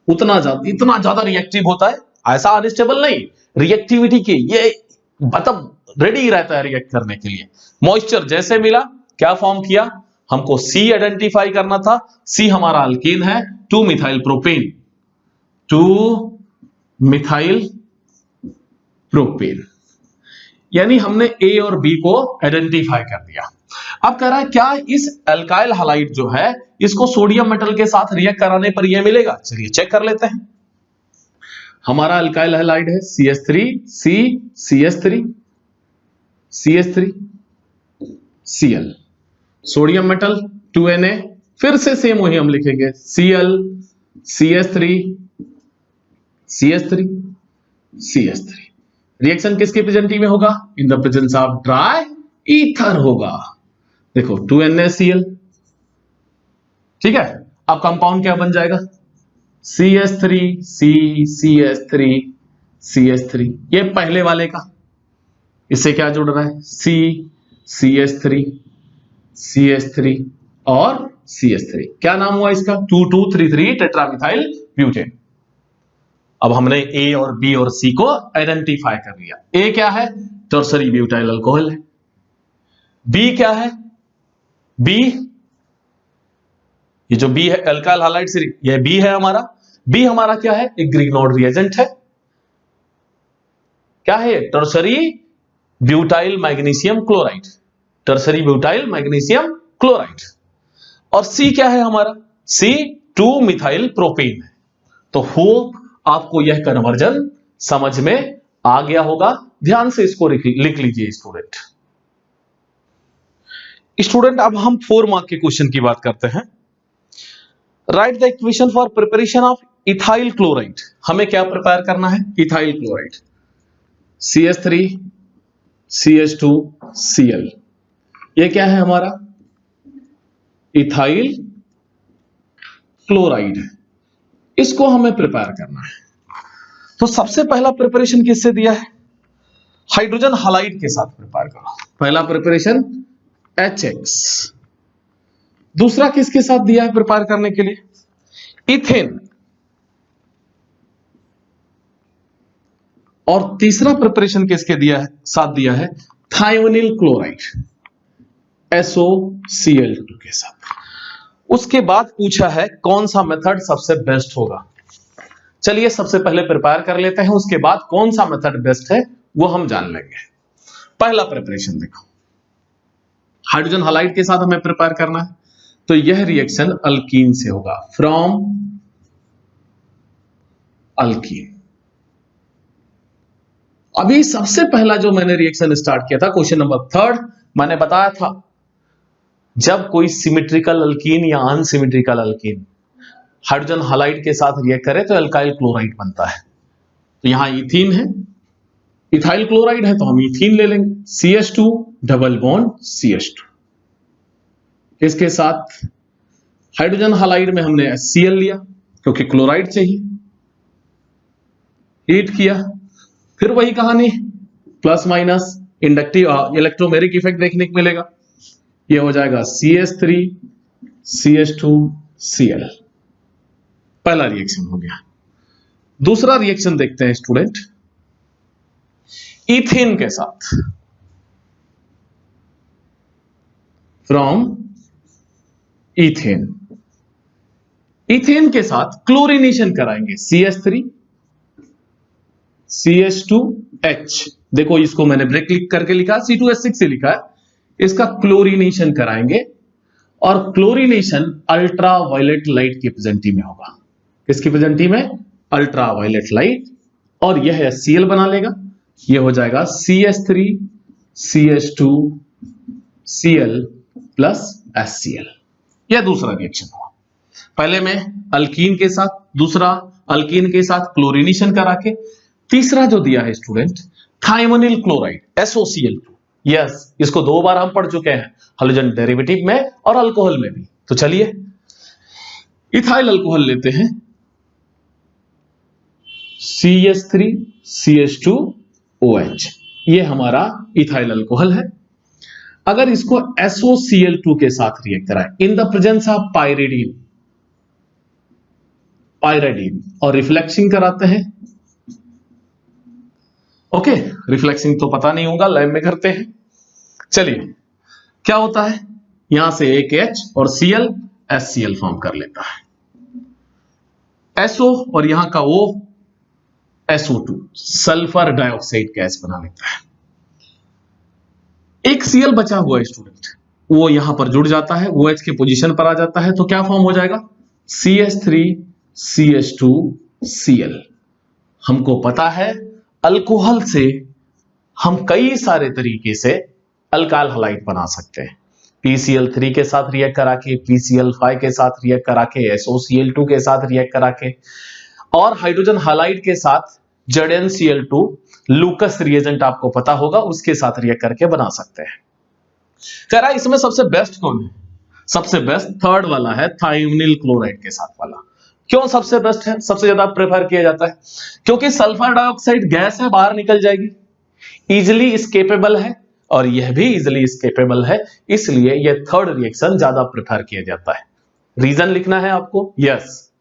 [SPEAKER 1] इतना ज्यादा रिएक्टिव होता है, ऐसा अनस्टेबल नहीं, रिएक्टिविटी के ये मतलब रेडी रहता है रिएक्ट करने के लिए। मॉइस्चर जैसे मिला, क्या फॉर्म किया? हमको C आइडेंटिफाई करना था। C हमारा अल्कीन है, 2 मिथाइल प्रोपेन, यानी हमने A और B को आइडेंटिफाई कर दिया। अब कह रहा है क्या इस अल्काइल हैलाइड जो है, इसको सोडियम मेटल के साथ रिएक्ट कराने पर यह मिलेगा? चलिए चेक कर लेते हैं। हमारा अल्काइल हैलाइड है CH3Cl, सोडियम मेटल 2Na, फिर से सेम वही हम लिखेंगे Cl CH3 रिएक्शन किसके प्रेजेंट में होगा? In the presence of dry ether होगा। देखो 2NaCl। ठीक है, अब कंपाउंड क्या बन जाएगा? CH3 ये पहले वाले का, इससे क्या जुड़ रहा है? CH3 और CH3। क्या नाम हुआ इसका? 2233 टेट्रामिथाइल ब्यूटेन। अब हमने A और B और C को आइडेंटिफाई कर लिया। A क्या है? टर्सरी ब्यूटाइल अल्कोहल है। B क्या है? B, ये जो B है अल्काइल हैलाइड से, ये B है हमारा। B हमारा क्या है? एक ग्रिग्नॉड रिएजेंट है। क्या है? Tertiary butyl magnesium chloride. Tertiary butyl magnesium chloride. और सी क्या है हमारा, सी 2 मिथाइल प्रोपेन है। तो होप आपको यह कन्वर्जन समझ में आ गया होगा। ध्यान से इसको लिख लीजिए स्टूडेंट। स्टूडेंट अब हम 4 मार्क के क्वेश्चन की बात करते हैं। Right the equation for preparation of ethyl chloride. हमें क्या प्रिपेयर करना है, ethyl chloride, CH3 CH2 Cl। ये क्या है हमारा, इथाइल क्लोराइड है, इसको हमें प्रिपेयर करना है। तो सबसे पहला प्रिपरेशन किससे दिया है, हाइड्रोजन हालाइड के साथ प्रिपेयर करो। पहला प्रिपरेशन HX। दूसरा किसके साथ दिया है प्रिपेयर करने के लिए, इथेन। और तीसरा प्रिपरेशन किसके दिया है, साथ दिया है थायोनिल क्लोराइड SOCl2 के साथ। उसके बाद पूछा है कौन सा मेथड सबसे बेस्ट होगा। चलिए सबसे पहले प्रिपेयर कर लेते हैं, उसके बाद कौन सा मेथड बेस्ट है वो हम जान लेंगे। पहला प्रिपरेशन देखो, हाइड्रोजन हालाइड के साथ हमें प्रिपेयर करना है, तो यह रिएक्शन अल्कीन से होगा, फ्रॉम अल्कीन। अभी सबसे पहला जो मैंने रिएक्शन स्टार्ट किया था, क्वेश्चन नंबर 3, मैंने बताया था जब कोई सिमेट्रिकल अल्कीन या अनसिमेट्रिकल अल्कीन हाइड्रोजन हालाइड के साथ रिएक्ट करे तो अल्काइल क्लोराइड बनता है। तो यहां इथीन है, इथाइल क्लोराइड है, तो हम इथीन ले लेंगे, CH2 डबल बॉन्ड CH2। इसके साथ हाइड्रोजन हालाइड में हमने HCl लिया क्योंकि क्लोराइड चाहिए, हीट किया, फिर वही कहानी, plus minus inductive electromeric effect देखने को मिलेगा। ये हो जाएगा CH3 CH2 Cl। पहला रिएक्शन हो गया। दूसरा रिएक्शन देखते हैं स्टूडेंट, इथेन के साथ, फ्रॉम इथेन। इथेन के साथ क्लोरीनेशन कराएंगे, CH3 CH2H। देखो इसको मैंने ब्रेक क्लिक करके लिखा, C2H6 से लिखा है, इसका क्लोरीनेशन कराएंगे। और क्लोरीनेशन अल्ट्रा वायलेट लाइट की प्रेजेंटी में होगा। किसकी प्रेजेंटी में, अल्ट्रा वायलेट लाइट। और यह HCl बना लेगा, यह हो जाएगा CH3 CH2 Cl plus HCl। यह दूसरा रिएक्शन हुआ। पहले में अल्कीन के साथ, दूसरा अल्कीन के साथ क्लोरीनेशन करा के, तीसरा जो दिया है student thionyl chloride SOCl2। Yes, इसको 2 बार हम पढ़ चुके हैं, हाइड्रोजन डेरिवेटिव में और अल्कोहल में भी। तो चलिए इथाइल अल्कोहल लेते हैं, CH3 CH2OH। ये हमारा इथाइल अल्कोहल है। अगर इसको SOCl2 के साथ रिएक्ट कराएं in the presence of pyridine और रिफ्लेक्सिंग कराते हैं, ओके, रिफ्लेक्सिंग तो पता नहीं होगा, लैब में करते हैं। चलिए क्या होता है, यहां से एक H और Cl HCl फॉर्म कर लेता है, SO और यहां का O SO2 sulphur dioxide gas बना लेता है। एक Cl बचा हुआ है स्टूडेंट, वो यहां पर जुड़ जाता है, OH के पोजीशन पर आ जाता है, तो क्या फॉर्म हो जाएगा, CH3 CH2 Cl। हमको पता है अल्कोहल से हम कई सारे तरीके से अल्काइल हलाइड बना सकते हैं। PCl3 के साथ रिएक्ट करा के, PCl5 के साथ रिएक्ट करा के, SOCl2 के साथ रिएक्ट करा के, और हाइड्रोजन हालाइड के साथ ZnCl2 लूकस रिएजेंट आपको पता होगा, उसके साथ रिएक्ट करके बना सकते हैं। कह रहा है इसमें सबसे बेस्ट कौन है, सबसे बेस्ट थर्ड वाला है, थायोनिल क्लोराइड के साथ वाला। क्यों सबसे बेस्ट है, सबसे ज्यादा प्रेफर किया जाता है, क्योंकि सल्फर डाइऑक्साइड गैस है, बाहर निकल जाएगी, इजिली स्केपेबल है, और यह भी इजिली स्केपेबल है, इसलिए यह थर्ड रिएक्शन ज्यादा प्रेफर किया जाता है। रीजन लिखना है आपको, यस,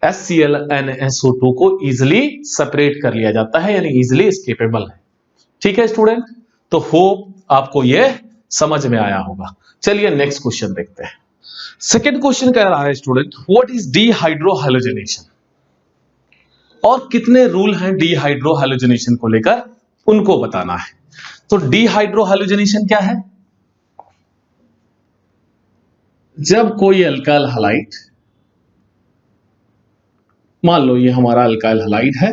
[SPEAKER 1] HCl-NSO2 को इजिली सेपरेट कर लिया जाता है, यानी इजिली स्केपेबल है। ठीक है स्टूडेंट, तो होप आपको यह समझ में आया होगा। चलिए नेक्स्ट क्वेश्चन देखते हैं। सेकेंड क्वेश्चन कह रहा है स्टूडेंट, व्हाट इज डीहाइड्रोहैलोजिनेशन, और कितने रूल हैं डीहाइड्रोहैलोजिनेशन को लेकर, उनको बताना है। तो डीहाइड्रोहैलोजिनेशन क्या है, जब कोई अल्काइल हलाइड, मान लो ये हमारा अल्काइल हलाइड है,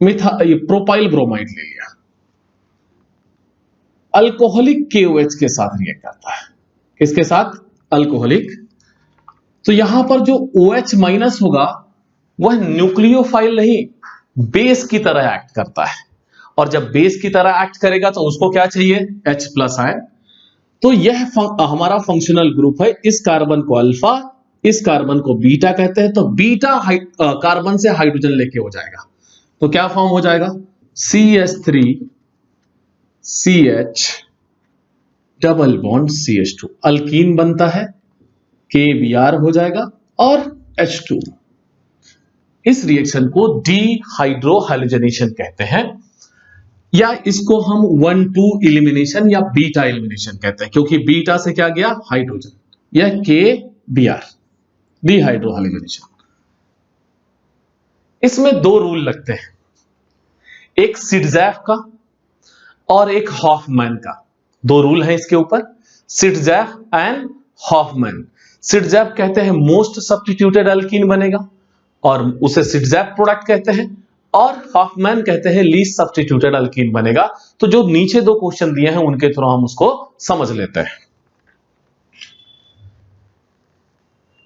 [SPEAKER 1] ये प्रोपाइल ब्रोमाइड ले लिया, अल्कोहलिक KOH के साथ रिएक्ट करता है। किसके साथ? अल्कोहलिक। तो यहां पर जो OH माइनस होगा वह न्यूक्लियोफाइल नहीं, बेस की तरह एक्ट करता है, और जब बेस की तरह एक्ट करेगा तो उसको क्या चाहिए? H plus ion. तो यह हमारा फंक्शनल ग्रुप है। इस कार्बन को अल्फा, इस कार्बन को बीटा कहते हैं। तो बीटा कार्बन से हाइड्रोजन लेके हो जाएगा, तो क्या फॉर्म हो जाएगा? CH3CH double bond CH2, alkyne बनता है, KBr हो जाएगा और H2। इस रिएक्शन को डीहाइड्रोहाइलोजेनेशन कहते हैं, या इसको हम 1,2 एलिमिनेशन या बीटा एलिमिनेशन कहते हैं, क्योंकि बीटा से क्या गया? हाइड्रोजन। यह KBr, डीहाइड्रोहाइलोजेनेशन। इसमें दो रूल लगते हैं, एक सिट्ज़ेफ का और एक हॉफमैन का। दो रूल हैं इसके ऊपर, सिट्ज़ेफ एंड हॉफमैन। सिट्ज़ेफ कहते हैं मोस्ट सब्स्टिट्यूटेड अल्कीन बनेगा और उसे सिट्ज़ेफ प्रोडक्ट कहते हैं, और हॉफमैन कहते हैं लीस्ट सब्स्टिट्यूटेड अल्कीन बनेगा। तो जो नीचे दो क्वेश्चन दिए हैं उनके थ्रू हम उसको समझ लेते हैं।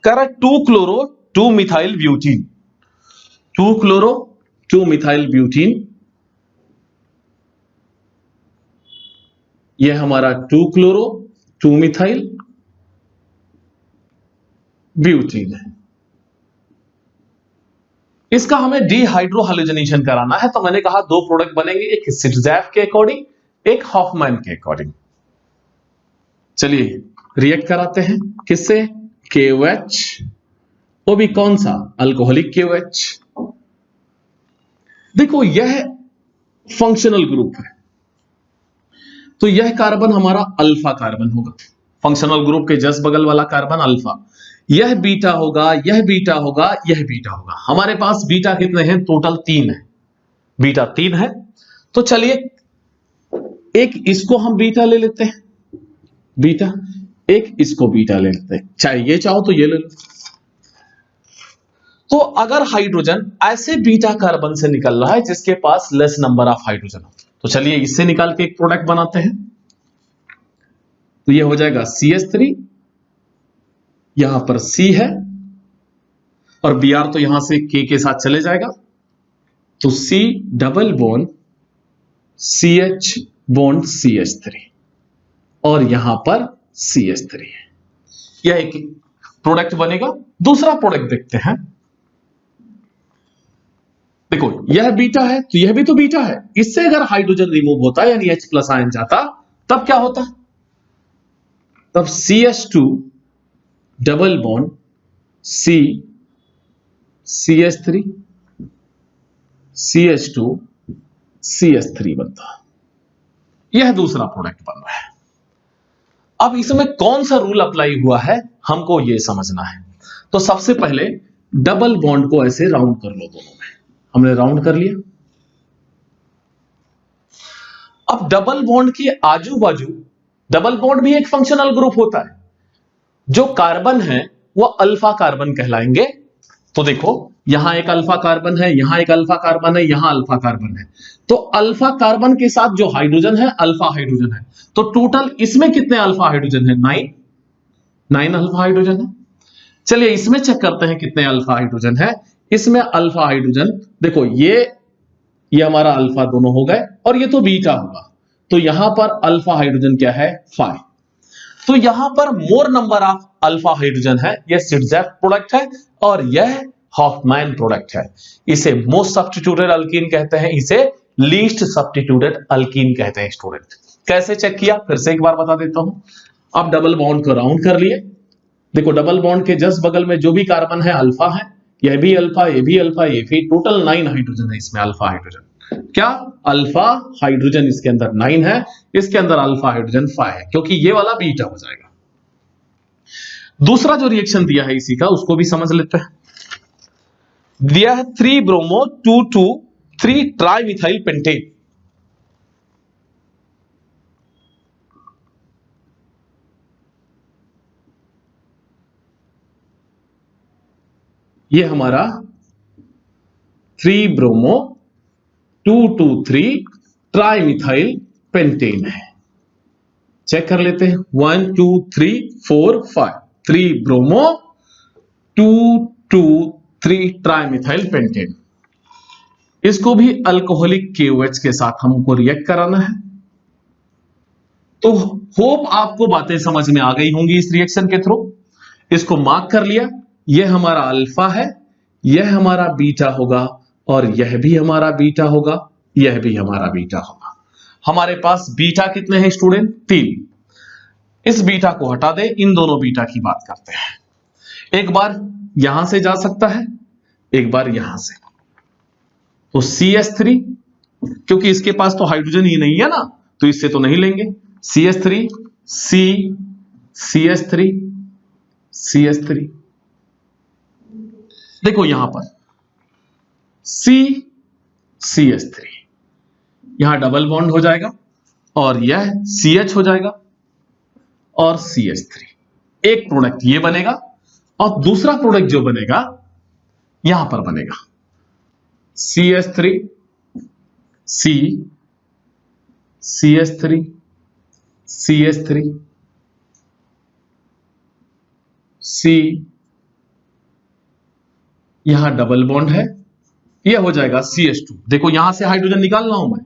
[SPEAKER 1] करा 2-क्लोरो 2-मिथाइल ब्यूटीन, 2-क्लोरो 2-मिथाइल ब्यूटीन, यह हमारा 2-क्लोरो 2-मिथाइल ब्यूटीन है। इसका हमें डीहाइड्रोहाइलोजेनेशन कराना है, तो मैंने कहा दो प्रोडक्ट बनेंगे, एक सिट्ज़ेफ के अकॉर्डिंग, एक हॉफमैन के अकॉर्डिंग। चलिए रिएक्ट कराते हैं। किससे? KOH, वो भी कौन सा? Alcoholic KOH। देखो यह फंक्शनल ग्रुप है, तो यह कार्बन हमारा अल्फा कार्बन होगा, फंक्शनल ग्रुप के जस्ट बगल वाला कार्बन अल्फा। यह बीटा होगा, यह बीटा होगा, यह बीटा होगा। हमारे पास बीटा कितने हैं? टोटल 3 है, बीटा 3 है। तो चलिए एक इसको हम बीटा ले लेते हैं, बीटा, एक इसको बीटा ले लेते हैं, चाहे ये चाहो तो ये ले लो। तो अगर हाइड्रोजन ऐसे बीटा कार्बन से निकल रहा है जिसके पास लेस नंबर ऑफ हाइड्रोजन हो, तो चलिए इससे निकाल के एक प्रोडक्ट बनाते हैं। तो ये हो जाएगा CH3, यहां पर C है और Br तो यहां से K के साथ चले जाएगा, तो C double bond CH bond CH3 और यहां पर CH3 है। यह एक प्रोडक्ट बनेगा। दूसरा प्रोडक्ट देखते हैं। देखो यह बीटा है तो यह भी तो बीटा है, इससे अगर हाइड्रोजन रिमूव होता यानी H प्लस आयन जाता तब क्या होता? तब CH2 double bond CH3 CH2 CH3 बनता। यह दूसरा प्रोडक्ट बन रहा है। अब इसमें कौन सा रूल अप्लाई हुआ है हमको यह समझना है। तो सबसे पहले डबल बॉन्ड को ऐसे राउंड कर लो दोनों में, हमने राउंड कर लिया। अब डबल बॉन्ड के आजू बाजू, डबल बॉन्ड भी एक फंक्शनल ग्रुप होता है, जो कार्बन है वो अल्फा कार्बन कहलाएंगे। तो देखो यहां एक अल्फा कार्बन है, यहां एक अल्फा कार्बन है, यहां अल्फा कार्बन है। तो अल्फा कार्बन के साथ जो हाइड्रोजन है अल्फा हाइड्रोजन है। तो टोटल इसमें कितने अल्फा हाइड्रोजन है? 9 अल्फा हाइड्रोजन है। चलिए इसमें चेक करते हैं कितने अल्फा हाइड्रोजन है। इसमें अल्फा हाइड्रोजन देखो ये हमारा अल्फा दोनों हो गए और ये तो बीटा होगा, तो यहां पर अल्फा हाइड्रोजन क्या है? 5। तो यहां पर मोर नंबर ऑफ अल्फा हाइड्रोजन है, यह सिट्ज़ेफ प्रोडक्ट है और यह हॉफमैन प्रोडक्ट है। इसे मोस्ट सब्स्टिट्यूटेड अल्कीन कहते हैं, इसे लीस्ट सब्स्टिट्यूटेड अल्कीन कहते हैं। स्टूडेंट कैसे चेक किया फिर से एक बार बता देता हूं। अब डबल बॉन्ड को राउंड कर लिए। देखो डबल बॉन्ड के जस्ट बगल में जो भी कार्बन है अल्फा है, यह भी अल्फा, ये भी अल्फा, ये भी, टोटल 9 हाइड्रोजन है इसमें, अल्फा हाइड्रोजन। क्या? अल्फा हाइड्रोजन इसके अंदर 9 है, इसके अंदर अल्फा हाइड्रोजन 5 है, क्योंकि ये वाला बीटा हो जाएगा। दूसरा जो रिएक्शन दिया है इसी का उसको भी समझ लेते हैं। दिया है 3 ब्रोमो 2,2 3 ट्राइमिथाइल पेंटेन। ये हमारा 3 ब्रोमो 2,2,3 ट्राइमिथाइल पेंटेन है। चेक कर लेते हैं 1 2 3 4 5 3 ब्रोमो 2,2,3 ट्राइमिथाइल पेंटेन। इसको भी अल्कोहलिक KOH के साथ हमको रिएक्ट कराना है। तो होप आपको बातें समझ में आ गई होंगी इस रिएक्शन के थ्रू। इसको मार्क कर लिया, यह हमारा अल्फा है, यह हमारा बीटा होगा और यह भी हमारा बीटा होगा, यह भी हमारा बीटा होगा। हमारे पास बीटा कितने हैं स्टूडेंट? 3। इस बीटा को हटा दे, इन दोनों बीटा की बात करते हैं। एक बार यहां से जा सकता है, एक बार यहां से। तो CH3, क्योंकि इसके पास तो हाइड्रोजन ही नहीं है ना, तो इससे तो नहीं लेंगे। CH3 C CH3 CH3। देखो यहां पर C CH3, यहां डबल बॉन्ड हो जाएगा और यह CH हो जाएगा और CH3। एक प्रोडक्ट ये बनेगा और दूसरा प्रोडक्ट जो बनेगा यहां पर बनेगा CH3 C CH3 CH3 C, यहां डबल बॉन्ड है, यह हो जाएगा CH2। देखो यहां से हाइड्रोजन निकाल रहा हूं मैं,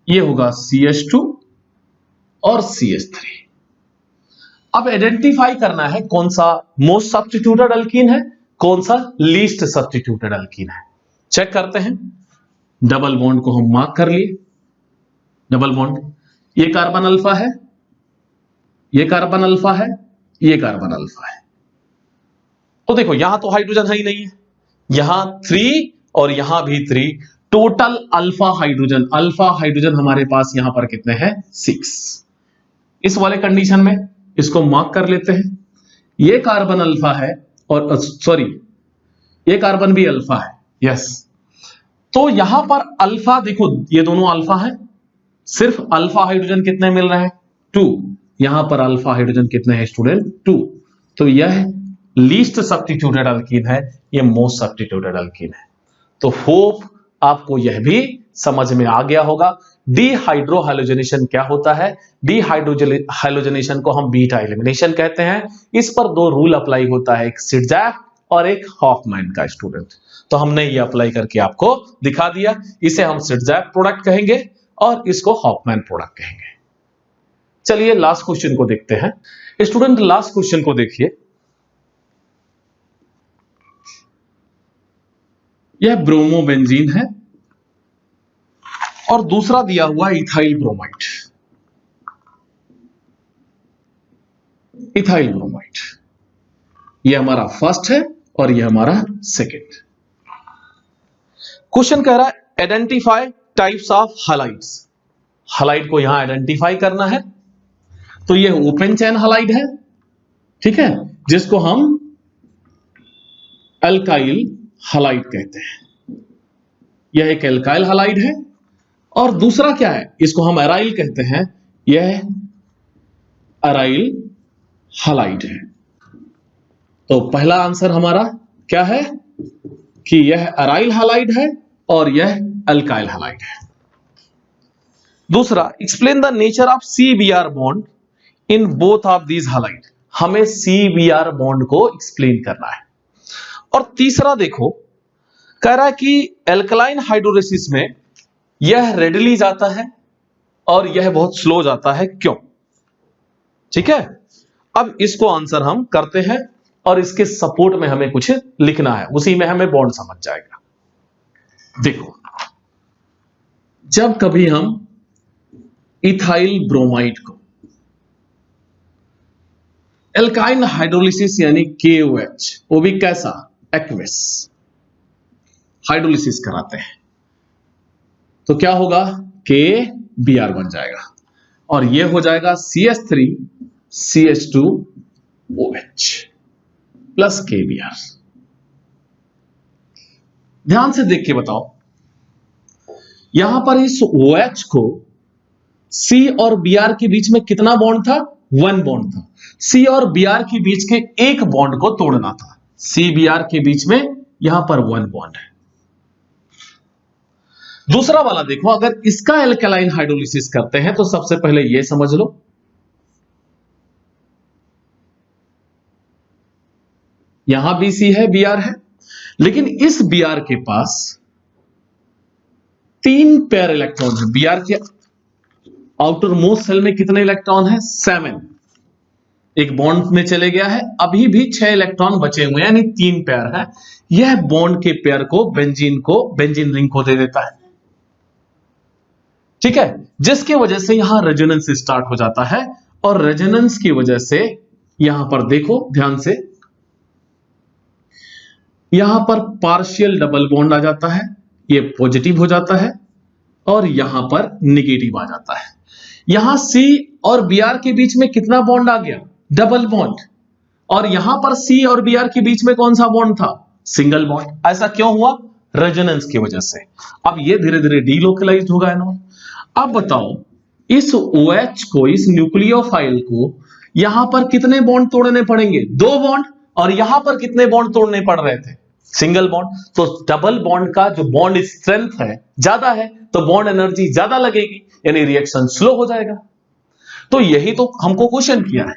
[SPEAKER 1] यह होगा CH2 और CH3। अब आइडेंटिफाई करना है कौन सा मोस्ट सब्स्टिट्यूटेड अल्कीन है, कौन सा लीस्ट सब्स्टिट्यूटेड अल्कीन है। चेक करते हैं। डबल बॉन्ड को हम मार्क कर लिए, डबल बॉन्ड, ये कार्बन अल्फा है, ये कार्बन अल्फा है, ये कार्बन अल्फा है। तो देखो यहां तो हाइड्रोजन है ही नहीं है, यहां 3 और यहां भी 3, टोटल अल्फा हाइड्रोजन हमारे पास यहां पर कितने हैं? 6। इस वाले कंडीशन में इसको मार्क कर लेते हैं। ये कार्बन अल्फा है और सॉरी ये कार्बन भी अल्फा है, यस। तो यहां पर अल्फा, देखो ये दोनों अल्फा है, सिर्फ अल्फा हाइड्रोजन कितने मिल रहे हैं? 2। यहां पर अल्फा हाइड्रोजन कितने हैं स्टूडेंट? 2। तो यह लीस्ट सब्स्टिट्यूटेड अल्कीन है, यह मोस्ट सब्स्टिट्यूटेड अल्कीन है। तो होप आपको यह भी समझ में आ गया होगा। डीहाइड्रोहाइलोजेनेशन क्या होता है? डीहाइड्रोहाइलोजेनेशन को हम बीटा एलिमिनेशन कहते हैं। इस पर 2 रूल अप्लाई होता है, एक सिट्ज़ैक और एक हॉफमैन का स्टूडेंट। तो हमने ये अप्लाई करके आपको दिखा दिया। इसे हम सिट्ज़ैक प्रोडक्ट कहेंगे और इसको हॉफमैन प्रोडक्ट कहेंगे। चलिए लास्ट क्वेश्चन को देखते हैं स्टूडेंट। लास्ट क्वेश्चन को देखिए, यह ब्रोमोबेंजीन है और दूसरा दिया हुआ इथाइल ब्रोमाइड। इथाइल ब्रोमाइड यह हमारा फर्स्ट है और यह हमारा सेकंड। क्वेश्चन कह रहा है identify types of halides. Halide को यहां आइडेंटिफाई करना है। तो यह ओपन चेन हलाइड है, ठीक है, जिसको हम अल्काइल हलाइड कहते हैं। यह एक एल्काइल हलाइड है। और दूसरा क्या है? इसको हम एराइल कहते हैं, यह एराइल हलाइड है। तो पहला आंसर हमारा क्या है कि यह एराइल हलाइड है और यह अल्काइल हलाइड है। दूसरा, explain the nature of CBr bond in both of these halide. हमें CBr बॉन्ड को एक्सप्लेन करना है। और तीसरा देखो, कह रहा है कि एल्कलाइन हाइड्रोलिसिस में यह रेडिली जाता है और यह बहुत स्लो जाता है, क्यों? ठीक है, अब इसको आंसर हम करते हैं और इसके सपोर्ट में हमें कुछ लिखना है, उसी में हमें बॉन्ड समझ जाएगा। देखो, जब कभी हम इथाइल ब्रोमाइड को एल्काइन हाइड्रोलिसिस यानी KOH, वो भी कैसा? एक्वस हाइड्रोलिसिस कराते हैं, तो क्या होगा? KBr बन जाएगा और यह हो जाएगा CH3 CH2OH प्लस KBr। ध्यान से देख के बताओ, यहां पर इस OH को C और Br के बीच में कितना बॉन्ड था? 1 बॉन्ड था। C और Br के बीच के एक बॉन्ड को तोड़ना था। CBr के बीच में यहां पर 1 बॉन्ड है। दूसरा वाला देखो, अगर इसका एल्केलाइन हाइड्रोलिसिस करते हैं तो सबसे पहले यह समझ लो, यहां भी C है, Br है, लेकिन इस Br के पास 3 पेयर इलेक्ट्रॉन है। Br के आउटर मोस्ट शेल में कितने इलेक्ट्रॉन है? 7। एक बॉन्ड में चले गया है, अभी भी 6 इलेक्ट्रॉन बचे हुए हैं, यानी 3 पेयर है। यह बॉन्ड के पेयर को बेंजीन रिंग को दे देता है, ठीक है, जिसकी वजह से यहां रेजोनेंस स्टार्ट हो जाता है। और रेजोनेंस की वजह से यहां पर देखो ध्यान से, यहां पर पार्शियल डबल बॉन्ड आ जाता है, ये पॉजिटिव हो जाता है, और यहां पर निगेटिव आ जाता है। यहां C और Br के बीच में कितना बॉन्ड आ गया? Double bond. और यहां पर C और Br के बीच में कौन सा बॉन्ड था? Single bond. ऐसा क्यों हुआ? रेजोनेंस की वजह से। अब ये धीरे धीरे डीलोकलाइज्ड होगा एनोन। अब बताओ, इस OH को, इस न्यूक्लियोफाइल को यहां पर कितने बॉन्ड तोड़ने पड़ेंगे? 2 बॉन्ड। और यहां पर कितने बॉन्ड तोड़ने पड़ रहे थे? Single bond. तो डबल बॉन्ड का जो बॉन्ड स्ट्रेंथ है ज्यादा है, तो बॉन्ड एनर्जी ज्यादा लगेगी, यानी रिएक्शन स्लो हो जाएगा। तो यही तो हमको क्वेश्चन किया है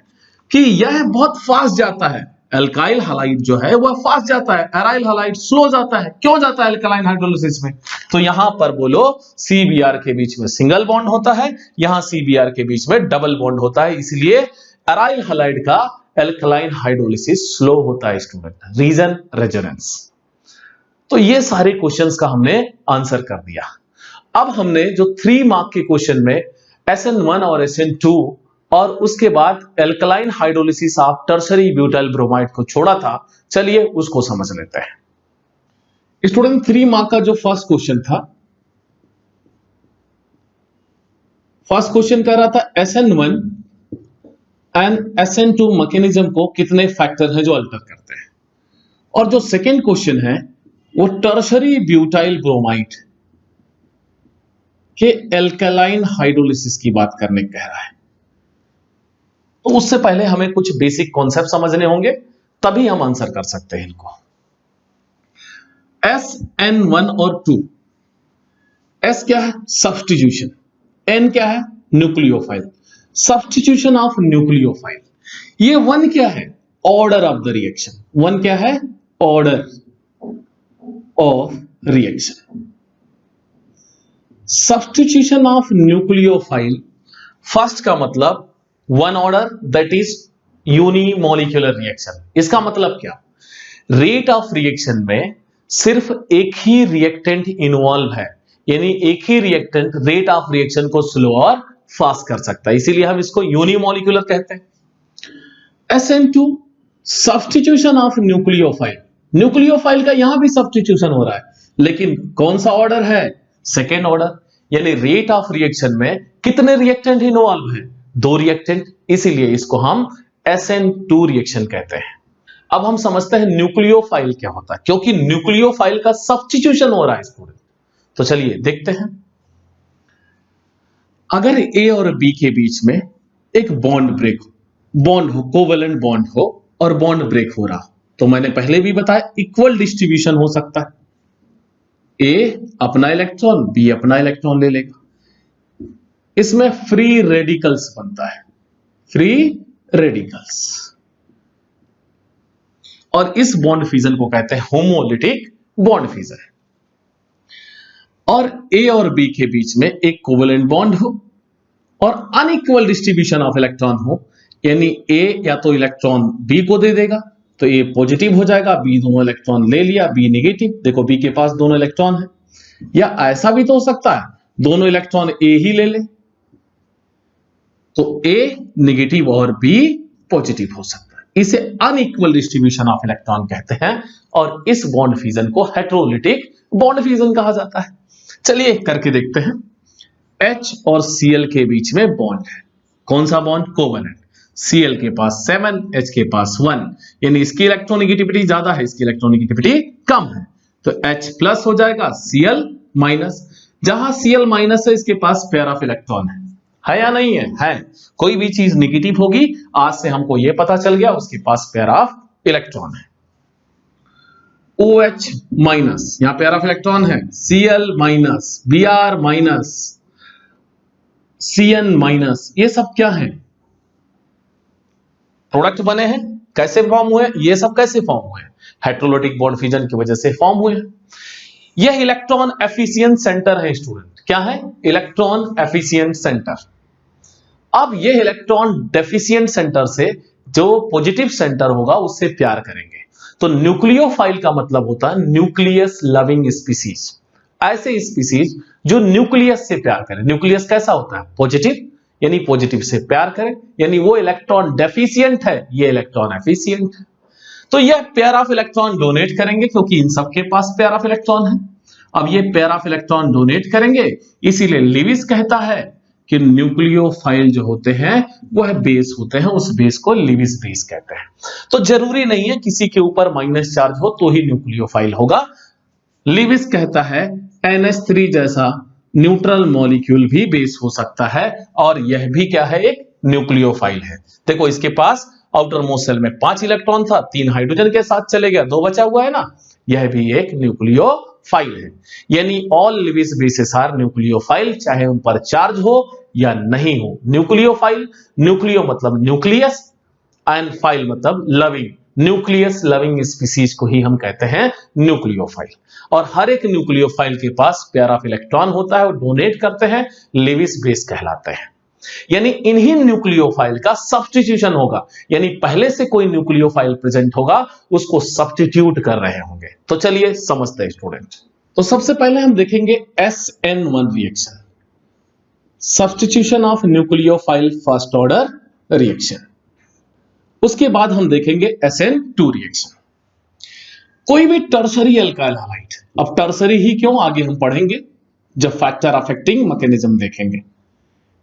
[SPEAKER 1] कि यह बहुत फास्ट जाता है, अल्काइल हैलाइड जो है वह फास्ट जाता है, एराइल हैलाइड स्लो जाता है। क्यों जाता है अल्कलाइन हाइड्रोलिसिस में? तो यहां पर बोलो CBr के बीच में सिंगल बॉन्ड होता है, यहां CBr के बीच में डबल बॉन्ड होता है, इसलिए एराइल हैलाइड का अल्कलाइन हाइड्रोलिसिस स्लो होता है स्टूडेंट। Reason resonance. तो ये सारे क्वेश्चंस का हमने आंसर कर दिया। अब हमने जो 3 मार्क के क्वेश्चन में SN1 और SN2 और उसके बाद alkaline hydrolysis of tertiary butyl bromide को छोड़ा था, चलिए उसको समझ लेते हैं। स्टूडेंट 3 मार्क का जो फर्स्ट क्वेश्चन था, फर्स्ट क्वेश्चन कह रहा था SN1 एंड SN2 मैकेनिज्म को कितने फैक्टर हैं जो अल्टर करते हैं। और जो सेकेंड क्वेश्चन है वो टर्शरी ब्यूटाइल ब्रोमाइड के एल्कलाइन हाइड्रोलिसिस की बात करने कह रहा है। तो उससे पहले हमें कुछ बेसिक कॉन्सेप्ट समझने होंगे, तभी हम आंसर कर सकते हैं इनको। SN1 और 2, S क्या है? सब्स्टिट्यूशन। N क्या है? न्यूक्लियोफाइल। Substitution of nucleophile. ये 1 क्या है? Order of the reaction. 1 क्या है? Order of reaction. Substitution of nucleophile, first का मतलब 1 order, that is unimolecular reaction. इसका मतलब क्या? रेट ऑफ रिएक्शन में सिर्फ एक ही रिएक्टेंट इन्वॉल्व है, यानी एक ही रिएक्टेंट रेट ऑफ रिएक्शन को स्लो और फास्ट कर सकता है, इसीलिए हम इसको यूनिमोलिक्यूलर कहते हैं। SN2 substitution of nucleophile. Nucleophile का यहां भी सब्स्टिट्यूशन हो रहा है, लेकिन कौन सा ऑर्डर है? सेकेंड ऑर्डर, यानी रेट ऑफ रिएक्शन में कितने रिएक्टेंट इन्वॉल्व है? 2 रिएक्टेंट, इसीलिए इसको हम SN2 रिएक्शन कहते हैं। अब हम समझते हैं न्यूक्लियोफाइल क्या होता है, क्योंकि न्यूक्लियोफाइल का सब्स्टिट्यूशन हो रहा है स्टूडेंट। तो चलिए देखते हैं। अगर A और B के बीच में एक बॉन्ड हो, कोवेलेंट बॉन्ड हो, और बॉन्ड ब्रेक हो रहा, तो मैंने पहले भी बताया इक्वल डिस्ट्रीब्यूशन हो सकता है। A अपना इलेक्ट्रॉन, B अपना इलेक्ट्रॉन ले लेगा। इसमें फ्री रेडिकल्स बनता है, फ्री रेडिकल्स, और इस बॉन्ड फ्यूजन को कहते हैं होमोलिटिक बॉन्ड फ्यूजन। और A और B के बीच में एक कोवेलेंट बॉन्ड हो और अनइक्वल डिस्ट्रीब्यूशन ऑफ इलेक्ट्रॉन हो, यानी A या तो इलेक्ट्रॉन B को दे देगा तो A पॉजिटिव हो जाएगा, B दोनों इलेक्ट्रॉन ले लिया, B नेगेटिव। देखो B के पास दोनों इलेक्ट्रॉन है। या ऐसा भी तो हो सकता है दोनों इलेक्ट्रॉन A ही ले ले, तो A नेगेटिव और B पॉजिटिव हो सकता है। इसे अनइक्वल डिस्ट्रीब्यूशन ऑफ इलेक्ट्रॉन कहते हैं, और इस बॉन्ड फ्यूजन को हेटेरोलिटिक बॉन्ड फ्यूजन कहा जाता है। चलिए करके देखते हैं। H और Cl के बीच में बॉन्ड है, कौन सा बॉन्ड? कोवेलेंट। Cl के पास 7, H के पास 1, यानी इसकी इलेक्ट्रॉनिगेटिविटी ज्यादा है, इसकी इलेक्ट्रॉनिगेटिविटी कम है, तो H प्लस हो जाएगा, Cl माइनस। जहां Cl माइनस है इसके पास पेयर ऑफ इलेक्ट्रॉन है या नहीं है? है। कोई भी चीज नेगेटिव होगी, आज से हमको यह पता चल गया उसके पास पेयर ऑफ इलेक्ट्रॉन है। OH माइनस, यहां पेयर ऑफ इलेक्ट्रॉन है Cl minus, Br minus, Cn minus, ये सब क्या है? प्रोडक्ट बने हैं। कैसे फॉर्म हुए? ये सब कैसे फॉर्म हुए? हेटेरोलिटिक बॉन्ड फिजन की वजह से फॉर्म हुए। यह इलेक्ट्रॉन एफिशिएंट सेंटर है स्टूडेंट। क्या है? Electron efficient centre. अब यह इलेक्ट्रॉन डेफिशिएंट सेंटर से जो पॉजिटिव सेंटर होगा उससे प्यार करेंगे। तो न्यूक्लियोफाइल का मतलब होता है न्यूक्लियस लविंग स्पीसीज। ऐसे स्पीसीज जो न्यूक्लियस से प्यार करें। न्यूक्लियस कैसा होता है? पॉजिटिव, यानी पॉजिटिव से प्यार करें, यानी वो इलेक्ट्रॉन डेफिशिएंट है, ये इलेक्ट्रॉन एफिशिएंट है। तो यह पेयर ऑफ इलेक्ट्रॉन डोनेट करेंगे क्योंकि इन सबके पास पेयर ऑफ इलेक्ट्रॉन है। अब ये पेयर ऑफ इलेक्ट्रॉन डोनेट करेंगे, इसीलिए लिविस कहता है कि न्यूक्लियोफाइल जो होते हैं वो है बेस होते हैं, उस बेस को लिविस बेस कहते हैं। तो जरूरी नहीं है किसी के ऊपर माइनस चार्ज हो तो ही न्यूक्लियोफाइल होगा। लिविस कहता है NH3 जैसा न्यूट्रल मॉलिक्यूल भी बेस हो सकता है और यह भी क्या है? एक न्यूक्लियोफाइल है। देखो इसके पास आउटर मोस्ट सेल में 5 इलेक्ट्रॉन था, 3 हाइड्रोजन के साथ चले गया, 2 बचा हुआ है ना, यह भी एक न्यूक्लियोफाइल है। यानी all Lewis bases are nucleophile, चाहे उन पर चार्ज हो या नहीं हो। न्यूक्लियोफाइल, न्यूक्लियो मतलब न्यूक्लियस एंड फाइल मतलब लविंग, न्यूक्लियस लविंग स्पीसीज को ही हम कहते हैं न्यूक्लियोफाइल। और हर एक न्यूक्लियोफाइल के पास पेयर ऑफ इलेक्ट्रॉन होता है और डोनेट करते हैं, लिविस बेस कहलाते हैं। यानी इन्हीं न्यूक्लियोफाइल का सब्स्टिट्यूशन होगा, यानी पहले से कोई न्यूक्लियोफाइल प्रेजेंट होगा उसको सब्स्टिट्यूट कर रहे होंगे। तो चलिए समझते हैं स्टूडेंट। तो सबसे पहले हम देखेंगे SN1 reaction, substitution of nucleophile first order reaction. उसके बाद हम देखेंगे SN2 रिएक्शन। कोई भी टर्सरी अल्काइल हैलाइड, अब टर्सरी ही क्यों, आगे हम पढ़ेंगे जब फैक्टर अफेक्टिंग मैकेनिज्म देखेंगे।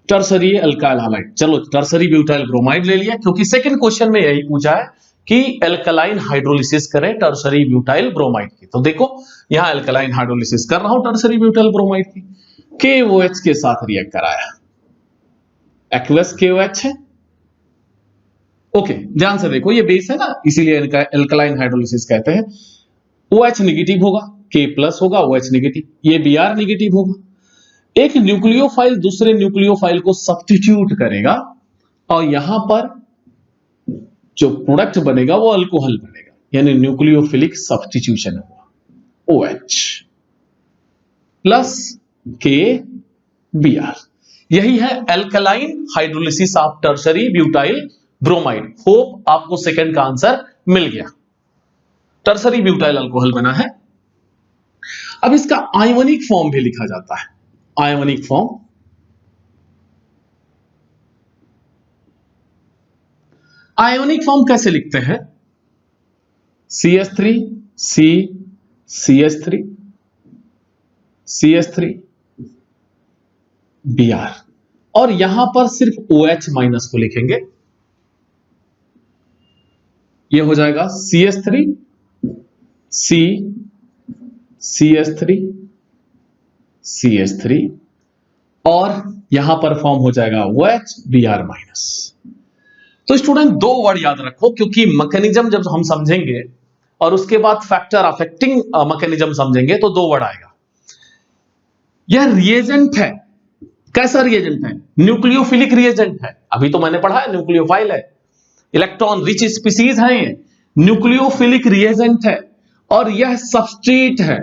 [SPEAKER 1] टर्सरी अल्काइल हैलाइड, चलो टर्सरी ब्यूटाइल ब्रोमाइड ले लिया क्योंकि सेकंड क्वेश्चन में यही पूछा है कि अल्कलाइन हाइड्रोलिसिस करें टर्सरी ब्यूटाइल ब्रोमाइड की। तो देखो यहां अल्कलाइन हाइड्रोलिसिस कर रहा हूं टर्सरी ब्यूटाइल ब्रोमाइड की, KOH के साथ रिएक्ट कराया, एक्वस KOH है। ओके ध्यान से देखो, ये बेस है ना, इसीलिए अल्कलाइन हाइड्रोलिसिस कहते हैं। OH नेगेटिव होगा, K प्लस होगा, OH नेगेटिव, ये Br नेगेटिव होगा। एक न्यूक्लियोफाइल दूसरे न्यूक्लियोफाइल को सब्स्टिट्यूट करेगा और यहां पर जो प्रोडक्ट बनेगा वो अल्कोहल बनेगा, यानी न्यूक्लियोफिलिक सब्स्टिट्यूशन हुआ, OH प्लस KBr। यही है alkaline hydrolysis of tertiary butyl bromide. Hope आपको सेकंड का आंसर मिल गया। टर्सरी ब्यूटाइल अल्कोहल बना है। अब इसका आयोनिक फॉर्म भी लिखा जाता है, आयोनिक फॉर्म। आयोनिक फॉर्म कैसे लिखते हैं? CH3 C CH3 CH3 Br, और यहां पर सिर्फ OH माइनस को लिखेंगे, यह हो जाएगा CH3 C CH3 CH3 और यहां पर फॉर्म हो जाएगा OH Br माइनस। तो स्टूडेंट दो वर्ड याद रखो क्योंकि मैकेनिज्म जब हम समझेंगे और उसके बाद फैक्टर अफेक्टिंग मैकेनिज्म समझेंगे तो दो वर्ड आएगा। यह रिएजेंट है। कैसा रिएजेंट है? न्यूक्लियोफिलिक रिएजेंट है। अभी तो मैंने पढ़ा है न्यूक्लियोफाइल है, इलेक्ट्रॉन रिच स्पीसीज है, ये न्यूक्लियोफिलिक रिएजेंट है और यह सबस्ट्रेट है।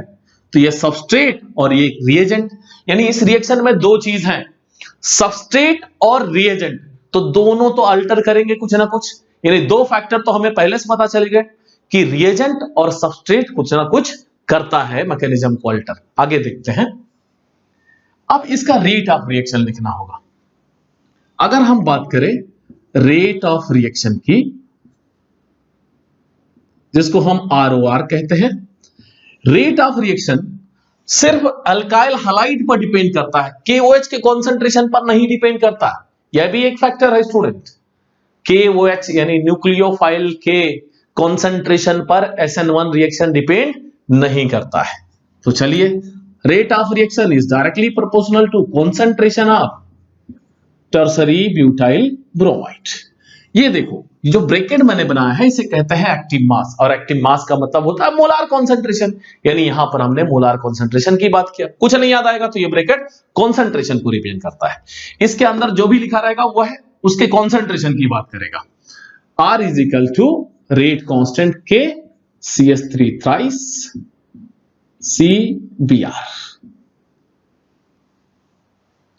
[SPEAKER 1] तो यह सबस्ट्रेट और ये रिएजेंट, यानी इस रिएक्शन में दो चीज हैं, सबस्ट्रेट और रिएजेंट। तो दोनों तो अल्टर करेंगे कुछ ना कुछ, यानी दो फैक्टर तो हमें पहले से पता चल गए कि रिएजेंट और सबस्ट्रेट कुछ ना कुछ करता है मैकेनिज्म को अल्टर। आगे देखते हैं। अब इसका रेट ऑफ रिएक्शन लिखना होगा। अगर हम बात करें रेट ऑफ रिएक्शन की, जिसको हम ROR कहते हैं, रेट ऑफ रिएक्शन सिर्फ अल्काइल हैलाइड पर डिपेंड करता है, KOH के कॉन्सेंट्रेशन पर नहीं डिपेंड करता। यह भी एक फैक्टर है स्टूडेंट। KOH यानी न्यूक्लियोफाइल के कॉन्सेंट्रेशन पर SN1 रिएक्शन डिपेंड नहीं करता है। तो चलिए, rate of reaction is directly proportional to concentration of tertiary butyl bromide. ये देखो, जो ब्रैकेट मैंने बनाया है इसे कहते हैं एक्टिव मास, और एक्टिव मास का मतलब होता है मोलार कॉन्सेंट्रेशन, यानी यहां पर हमने मोलार कॉन्सेंट्रेशन की बात किया। कुछ नहीं याद आएगा तो ये ब्रैकेट कॉन्सेंट्रेशन को रिप्रेजेंट करता है। इसके अंदर जो भी लिखा रहेगा वो है उसके कॉन्सेंट्रेशन की बात करेगा। R is equal to rate constant K CH3 thrice CBr।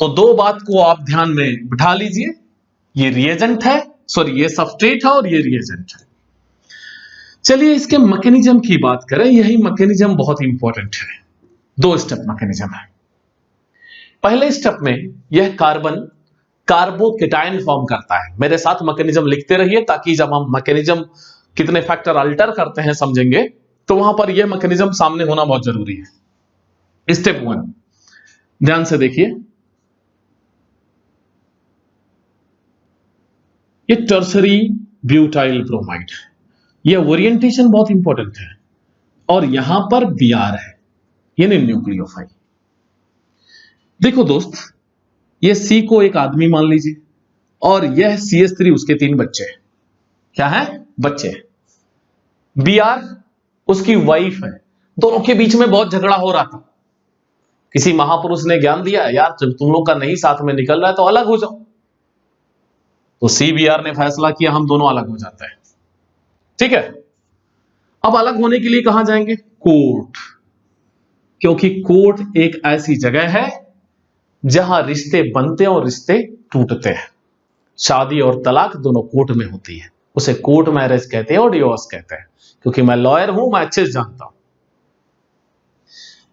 [SPEAKER 1] तो दो बात को आप ध्यान में बिठा लीजिए, ये रिएजेंट है, सॉरी ये सबस्ट्रेट है और ये रिएजेंट है। चलिए इसके मैकेनिज्म की बात करें, यही मैकेनिज्म बहुत इंपॉर्टेंट है। दो स्टेप मैकेनिज्म है। पहले स्टेप में यह कार्बन कार्बोकेटायन फॉर्म करता है। मेरे साथ मैकेनिज्म लिखते रहिए ताकि जब हम मैकेनिज्म कितने फैक्टर अल्टर करते हैं समझेंगे तो वहां पर यह मैकेनिज्म सामने होना बहुत जरूरी है। स्टेप 1 ध्यान से देखिए, ये टर्सरी ब्यूटाइल ब्रोमाइड, यह ओरिएंटेशन बहुत इंपॉर्टेंट है, और यहां पर Br है यानी न्यूक्लियोफाइल। देखो दोस्त, ये C को एक आदमी मान लीजिए और यह CH3 उसके 3 बच्चे हैं। क्या है? बच्चे। Br उसकी वाइफ है। दोनों के बीच में बहुत झगड़ा हो रहा था। किसी महापुरुष ने ज्ञान दिया, यार जब तुम लोग का नहीं साथ में निकल रहा है तो अलग हो जाओ। तो CBr ने फैसला किया हम दोनों अलग हो जाते हैं। ठीक है, अब अलग होने के लिए कहां जाएंगे? कोर्ट, क्योंकि कोर्ट एक ऐसी जगह है जहां रिश्ते बनते हैं और रिश्ते टूटते हैं। शादी और तलाक दोनों कोर्ट में होती है, उसे कोर्ट मैरिज कहते हैं और डिवोर्स कहते हैं। क्योंकि मैं लॉयर हूं, मैं अच्छे से जानता हूं,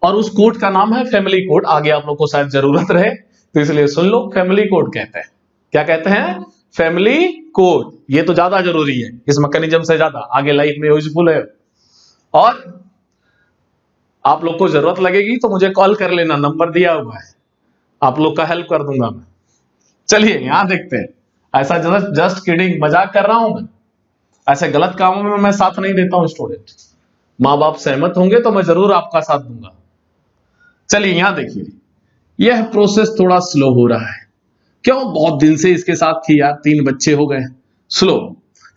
[SPEAKER 1] और उस कोर्ट का नाम है फैमिली कोर्ट। आगे आप लोग को शायद जरूरत रहे तो इसलिए सुन लो, फैमिली कोर्ट कहते हैं। क्या कहते हैं? Family court. ये तो ज्यादा जरूरी है इस मैकेनिज्म से ज्यादा, आगे लाइफ में यूजफुल है। और आप लोग को जरूरत लगेगी तो मुझे कॉल कर लेना, नंबर दिया हुआ है, आप लोग का हेल्प कर दूंगा मैं। चलिए यहां देखते हैं। ऐसा जस्ट किडिंग, मजाक कर रहा हूं मैं। ऐसे गलत कामों में मैं साथ नहीं देता हूं स्टूडेंट। मां बाप सहमत होंगे तो मैं जरूर आपका साथ दूंगा। चलिए यहां देखिए, यह प्रोसेस थोड़ा स्लो हो रहा है। क्यों? बहुत दिन से इसके साथ थी यार, 3 बच्चे हो गए। स्लो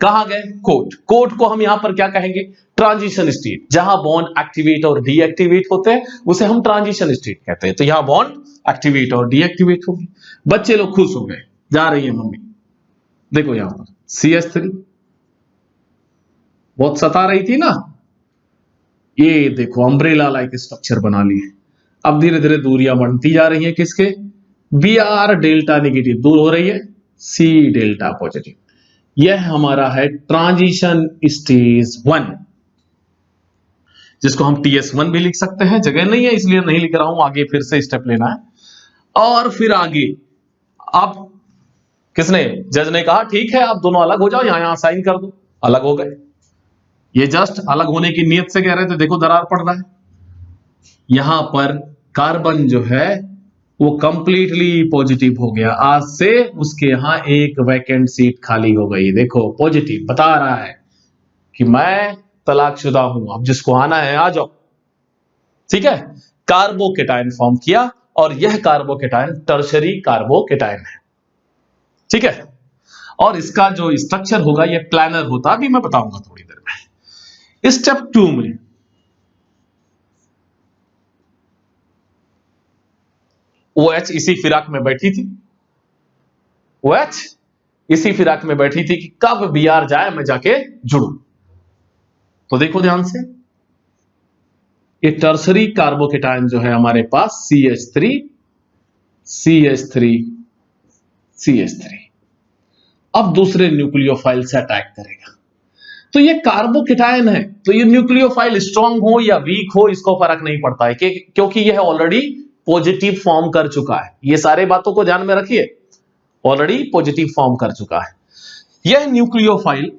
[SPEAKER 1] कहां गए? कोर्ट। कोर्ट को हम यहां पर क्या कहेंगे? Transition state. जहां बॉन्ड एक्टिवेट और डीएक्टिवेट होते हैं उसे हम ट्रांजिशन स्टेट कहते हैं। तो यहां बॉन्ड एक्टिवेट और डीएक्टिवेट होगी। बच्चे लोग खुश हो गए, जा रही है मम्मी। देखो यहां पर CH3 बहुत सता रही थी ना, ये देखो अम्ब्रेला लाइक स्ट्रक्चर बना लिए। अब धीरे धीरे दूरियां बढ़ती जा रही है किसके? Br डेल्टा नेगेटिव दूर हो रही है, C डेल्टा पॉजिटिव। यह हमारा है ट्रांजिशन स्टेज 1, जिसको हम TS1 भी लिख सकते हैं। जगह नहीं है इसलिए नहीं लिख रहा हूं, आगे फिर से स्टेप लेना है। और फिर आगे अब किसने? जज ने कहा ठीक है आप दोनों अलग हो जाओ, यहां साइन कर दो। अलग हो गए। ये जस्ट अलग होने की नीयत से कह रहे थे, देखो दरार पड़ रहा है। यहां पर कार्बन जो है वो कंप्लीटली पॉजिटिव हो गया। आज से उसके यहां एक वैकेंट सीट खाली हो गई। देखो पॉजिटिव बता रहा है कि मैं तलाकशुदा हूं, अब जिसको आना है आ जाओ। ठीक है, कार्बोकेटायन फॉर्म किया और यह कार्बोकेटायन टर्शरी कार्बोकेटायन है। ठीक है, और इसका जो स्ट्रक्चर होगा ये प्लानर होता, अभी मैं बताऊंगा थोड़ी देर में। स्टेप 2 में OH इसी फिराक में बैठी थी, OH इसी फिराक में बैठी थी कि कब Br जाए मैं जाके जुड़ू। तो देखो ध्यान से, ये टर्सरी कार्बोकेटायन जो है हमारे पास CH3 CH3 CH3 अब दूसरे न्यूक्लियोफाइल से अटैक करेगा। तो ये कार्बोकेटायन है, तो ये न्यूक्लियोफाइल स्ट्रांग हो या वीक हो इसको फर्क नहीं पड़ता है, क्योंकि यह ऑलरेडी पॉजिटिव फॉर्म कर चुका है। ये सारे बातों को ध्यान में रखिए, ऑलरेडी पॉजिटिव फॉर्म कर चुका है। यह nucleophile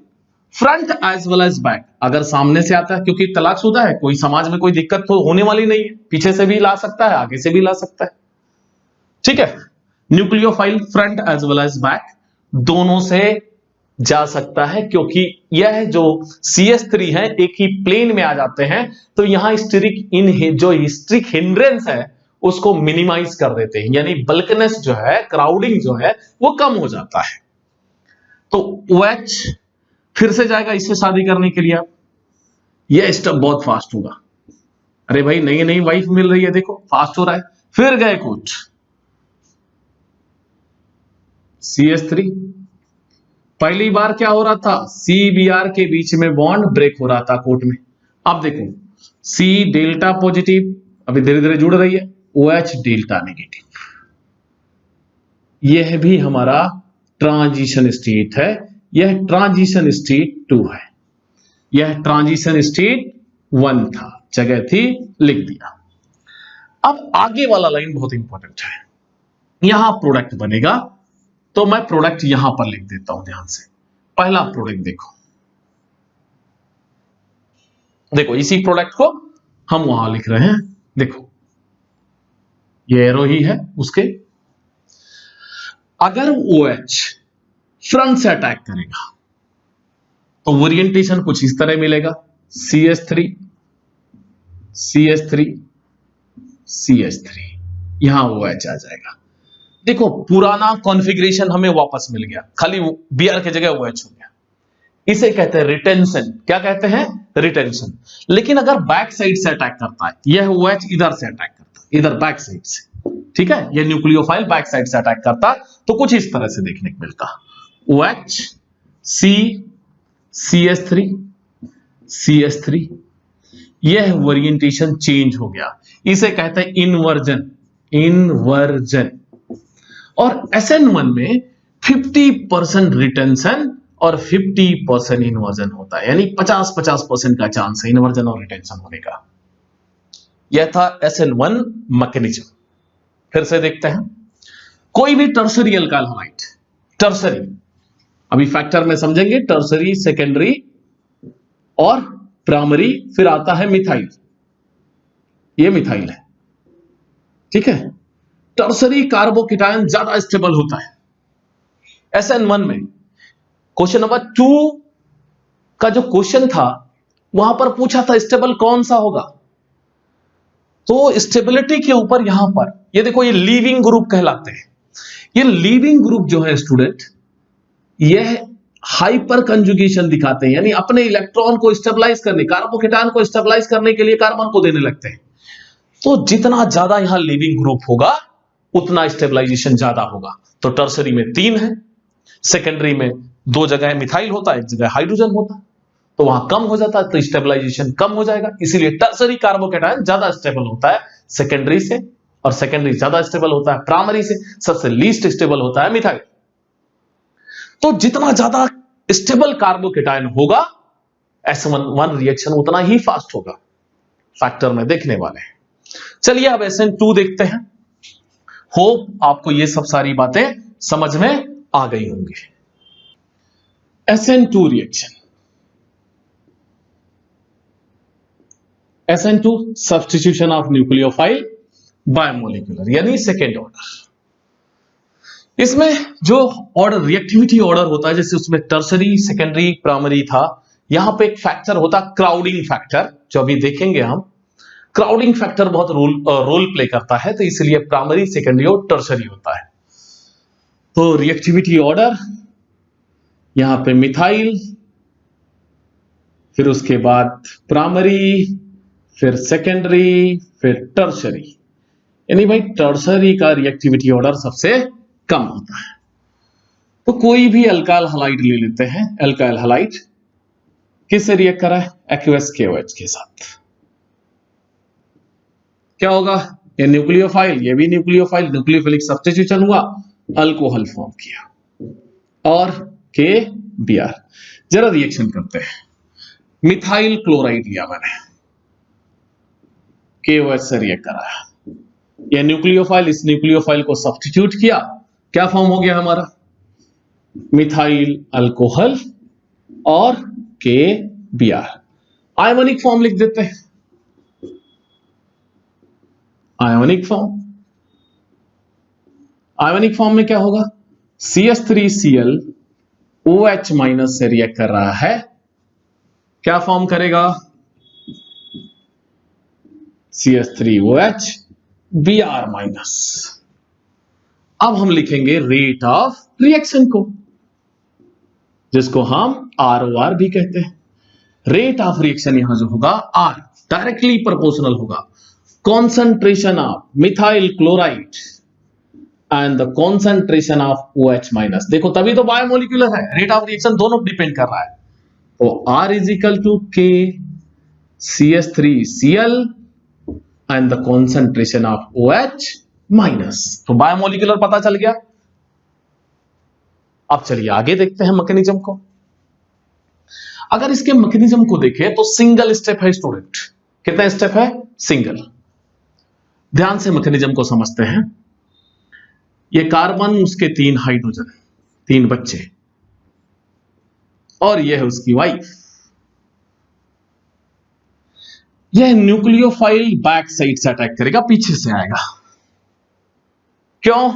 [SPEAKER 1] front as well as back, अगर सामने से आता है, क्योंकि तलाकशुदा है, कोई समाज में कोई दिक्कत तो होने वाली नहीं है, पीछे से भी ला सकता है आगे से भी ला सकता है। ठीक है, nucleophile front as well as back दोनों से जा सकता है, क्योंकि यह जो CH3 है एक ही प्लेन में आ जाते हैं। तो यहां स्टिरिक हिंड्रेंस है उसको मिनिमाइज कर देते हैं, यानी बल्कनेस जो है, क्राउडिंग जो है वो कम हो जाता है। तो OH फिर से जाएगा इससे शादी करने के लिए। आप यह स्टेप बहुत फास्ट होगा। अरे भाई नई नई वाइफ मिल रही है, देखो फास्ट हो रहा है। फिर गए कुछ CH3। पहली बार क्या हो रहा था, CBr के बीच में बॉन्ड ब्रेक हो रहा था कोर्ट में। अब देखो C डेल्टा पॉजिटिव अभी धीरे धीरे जुड़ रही है, OH डेल्टा नेगेटिव। यह भी हमारा ट्रांजिशन स्टेट है। यह ट्रांजिशन स्टेट 2 है, यह ट्रांजिशन स्टेट 1 था, जगह थी लिख दिया। अब आगे वाला लाइन बहुत इंपॉर्टेंट है, यहां प्रोडक्ट बनेगा, तो मैं प्रोडक्ट यहां पर लिख देता हूं ध्यान से। पहला प्रोडक्ट देखो, देखो इसी प्रोडक्ट को हम वहां लिख रहे हैं। देखो ये एरो ही है उसके। अगर OH फ्रंट से अटैक करेगा तो ओरिएंटेशन कुछ इस तरह मिलेगा, CH3 CH3 CH3, यहां OH आ जाएगा। देखो पुराना कॉन्फ़िगरेशन हमें वापस मिल गया, खाली Br की जगह OH हो गया। इसे कहते हैं रिटेंशन। क्या कहते हैं, रिटेंशन। लेकिन अगर बैक साइड से अटैक करता है, यह OH इधर से अटैक करता है, इधर बैक साइड से, ठीक है, यह न्यूक्लियोफाइल बैक साइड से अटैक करता तो कुछ इस तरह से देखने को मिलता, OH C CH3 CH3, यह ओरिएंटेशन चेंज हो गया। इसे कहते हैं इन्वर्जन, इन्वर्जन। और SN1 में 50% रिटेंशन और 50% इन्वर्जन होता है, यानी 50-50% का चांस है इन्वर्जन और रिटेंशन होने का। यह था SN1 मैकेनिज्म। फिर से देखते हैं, कोई भी टर्सरी अल्काइल हैलाइड, टर्सरी अभी फैक्टर में समझेंगे, टर्सरी सेकेंडरी और प्राइमरी, फिर आता है मिथाइल, ये मिथाइल है, ठीक है। टर्सरी कार्बोकेटायन ज्यादा स्टेबल होता है। SN1 में क्वेश्चन नंबर 2 का जो क्वेश्चन था वहां पर पूछा था स्टेबल कौन सा होगा, तो स्टेबिलिटी के ऊपर यहां पर ये देखो, ये लीविंग ग्रुप कहलाते हैं। ये लीविंग ग्रुप जो है स्टूडेंट, यह हाइपर कंजुगेशन दिखाते हैं, यानी अपने इलेक्ट्रॉन को स्टेबलाइज करने, कार्बोकेटायन को स्टेबलाइज करने के लिए कार्बन को देने लगते हैं। तो जितना ज्यादा यहां लीविंग ग्रुप होगा उतना स्टेबलाइजेशन ज्यादा होगा। तो टर्सरी में 3 है, सेकेंडरी में 2 जगह मिथाइल होता है, 1 जगह हाइड्रोजन होता है, तो वहां कम हो जाता है, तो स्टेबलाइजेशन कम हो जाएगा। इसीलिए टर्सरी कार्बोकेटायन ज्यादा स्टेबल होता है सेकेंडरी से, और सेकेंडरी ज्यादा स्टेबल होता है प्राइमरी से, सबसे लीस्ट स्टेबल होता है मिथाइल। तो जितना ज्यादा स्टेबल कार्बोकेटायन होगा SN1 रिएक्शन उतना ही फास्ट होगा, फैक्टर में देखने वाले हैं। चलिए अब SN2 देखते हैं। होप आपको ये सब सारी बातें समझ में आ गई होंगी। SN2 reaction, SN2 substitution of nucleophile biomolecular, यानी सेकेंड ऑर्डर। इसमें जो ऑर्डर रिएक्टिविटी ऑर्डर होता है, जैसे उसमें टर्सरी सेकेंडरी प्राइमरी था, यहां पे एक फैक्टर होता है क्राउडिंग फैक्टर, जो अभी देखेंगे हम। क्राउडिंग फैक्टर बहुत रोल प्ले करता है, तो इसलिए प्राइमरी सेकेंडरी और टर्सरी होता है। तो रिएक्टिविटी ऑर्डर यहां पे मिथाइल, फिर उसके बाद प्राइमरी, फिर सेकेंडरी, फिर टर्सरी, यानी भाई टर्सरी का रिएक्टिविटी ऑर्डर सबसे कम होता है। तो कोई भी अल्काइल हैलाइड ले लेते हैं। अल्काइल हैलाइड किससे रिएक्ट करा है, एक्वस KOH के साथ। क्या होगा, ये न्यूक्लियोफाइल, ये भी न्यूक्लियोफाइल, न्यूक्लियोफिलिक सब्स्टिट्यूशन हुआ, अल्कोहल फॉर्म किया और KBr। जरा रिएक्शन करते हैं। मिथाइल क्लोराइड लिया मैंने, KOH से रिएक्ट कराया, यह न्यूक्लियोफाइल, इस न्यूक्लियोफाइल को सब्स्टिट्यूट किया, क्या फॉर्म हो गया हमारा, मिथाइल अल्कोहल और KBr। आयोनिक फॉर्म लिख देते हैं, आयोनिक फॉर्म। आयोनिक फॉर्म में क्या होगा, CH3Cl OH माइनस से रिएक्ट कर रहा है, क्या फॉर्म करेगा, CH3OH Br माइनस। अब हम लिखेंगे रेट ऑफ रिएक्शन को, जिसको हम ROR भी कहते हैं। रेट ऑफ रिएक्शन यहां जो होगा R डायरेक्टली प्रोपोर्शनल होगा concentration of methyl chloride and the concentration of OH minus. देखो तभी तो बायोमोलिकुलर है, रेट ऑफ रिएक्शन दोनों डिपेंड कर रहा है। तो R is equal to K CH3Cl and the concentration of OH minus. तो बायोमोलिकुलर पता चल गया। अब चलिए आगे देखते हैं मैकेनिज्म को। अगर इसके मैकेनिज्म को देखें तो सिंगल स्टेप है स्टूडेंट। कितने स्टेप है? सिंगल। ध्यान से मैकेनिज्म को समझते हैं। ये कार्बन, उसके 3 हाइड्रोजन, 3 बच्चे, और यह है उसकी वाइफ। यह न्यूक्लियोफाइल बैक साइड से अटैक करेगा, पीछे से आएगा। क्यों?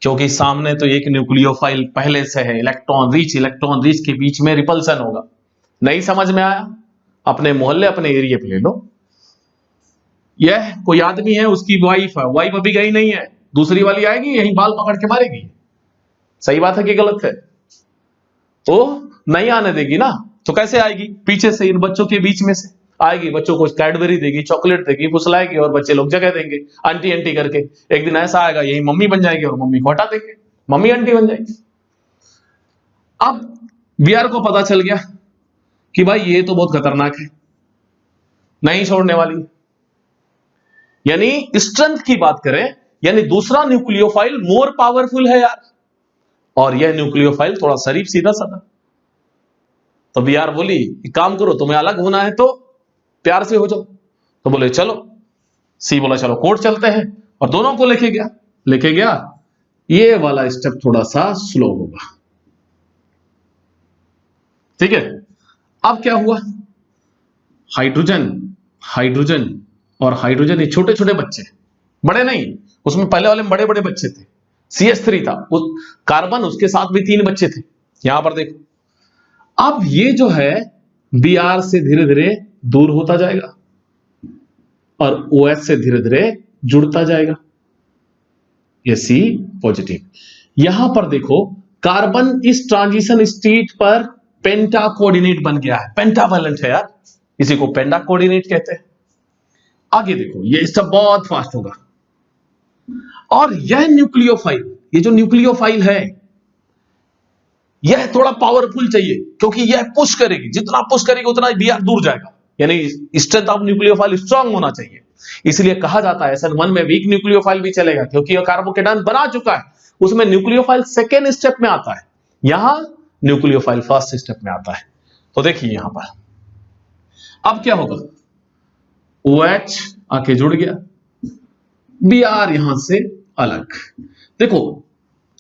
[SPEAKER 1] क्योंकि सामने तो एक न्यूक्लियोफाइल पहले से है, इलेक्ट्रॉन रिच के बीच में रिपल्सन होगा। नहीं समझ में आया? अपने मोहल्ले अपने एरिया पे ले लो। यह कोई आदमी है, उसकी वाइफ है, वाइफ अभी गई नहीं है, दूसरी वाली आएगी यहीं बाल पकड़ के मारेगी। सही बात है कि गलत है? तो नहीं आने देगी ना, तो कैसे आएगी? पीछे से, इन बच्चों के बीच में से आएगी, बच्चों को कैडबरी देगी, चॉकलेट देगी, फुसलाएगी, और बच्चे लोग जगह देंगे आंटी आंटी करके। एक दिन ऐसा आएगा यही मम्मी बन जाएगी और मम्मी को हटा देंगे, मम्मी आंटी बन जाएगी। अब बीआर को पता चल गया कि भाई ये तो बहुत खतरनाक है, नहीं छोड़ने वाली। यानी स्ट्रेंथ की बात करें, यानी दूसरा न्यूक्लियोफाइल मोर पावरफुल है यार, और यह न्यूक्लियोफाइल थोड़ा शरीफ सीधा साधा। तो बीआर बोली एक काम करो, तुम्हें अलग होना है तो प्यार से हो जाओ। तो बोले चलो। सी बोला चलो कोर्ट चलते हैं, और दोनों को लेके गया। ये वाला स्टेप थोड़ा सा स्लो होगा, ठीक है। अब क्या हुआ? हाइड्रोजन और हाइड्रोजन, ये छोटे छोटे बच्चे, बड़े नहीं, उसमें पहले वाले में बड़े बड़े बच्चे थे। CH3 था, उस कार्बन, उसके साथ भी 3 बच्चे थे। यहां पर देखो, अब ये जो है Br से धीरे धीरे दूर होता जाएगा और OH से धीरे धीरे जुड़ता जाएगा। ये C पॉजिटिव। यहां पर देखो कार्बन इस ट्रांजिशन स्टेट पर पेंटा कोऑर्डिनेट बन गया है, पेंटावैलेंट है यार, इसी को पेंटा कोऑर्डिनेट कहते हैं। आगे देखो, ये स्टेप बहुत फास्ट होगा, और यह न्यूक्लियोफाइल, ये जो न्यूक्लियोफाइल है, यह थोड़ा पावरफुल चाहिए, क्योंकि यह पुश करेगी, जितना पुश करेगी उतना Br दूर जाएगा। यानी स्ट्रेंथ ऑफ न्यूक्लियोफाइल स्ट्रांग होना चाहिए। इसलिए कहा जाता है SN1 में वीक न्यूक्लियोफाइल भी चलेगा, क्योंकि यह कार्बोकेटायन बना चुका है, उसमें न्यूक्लियोफाइल सेकेंड स्टेप में आता है, यहां न्यूक्लियोफाइल फर्स्ट स्टेप में आता है। तो देखिए यहां पर अब क्या होगा, OH आके जुड़ गया, Br यहां से अलग। देखो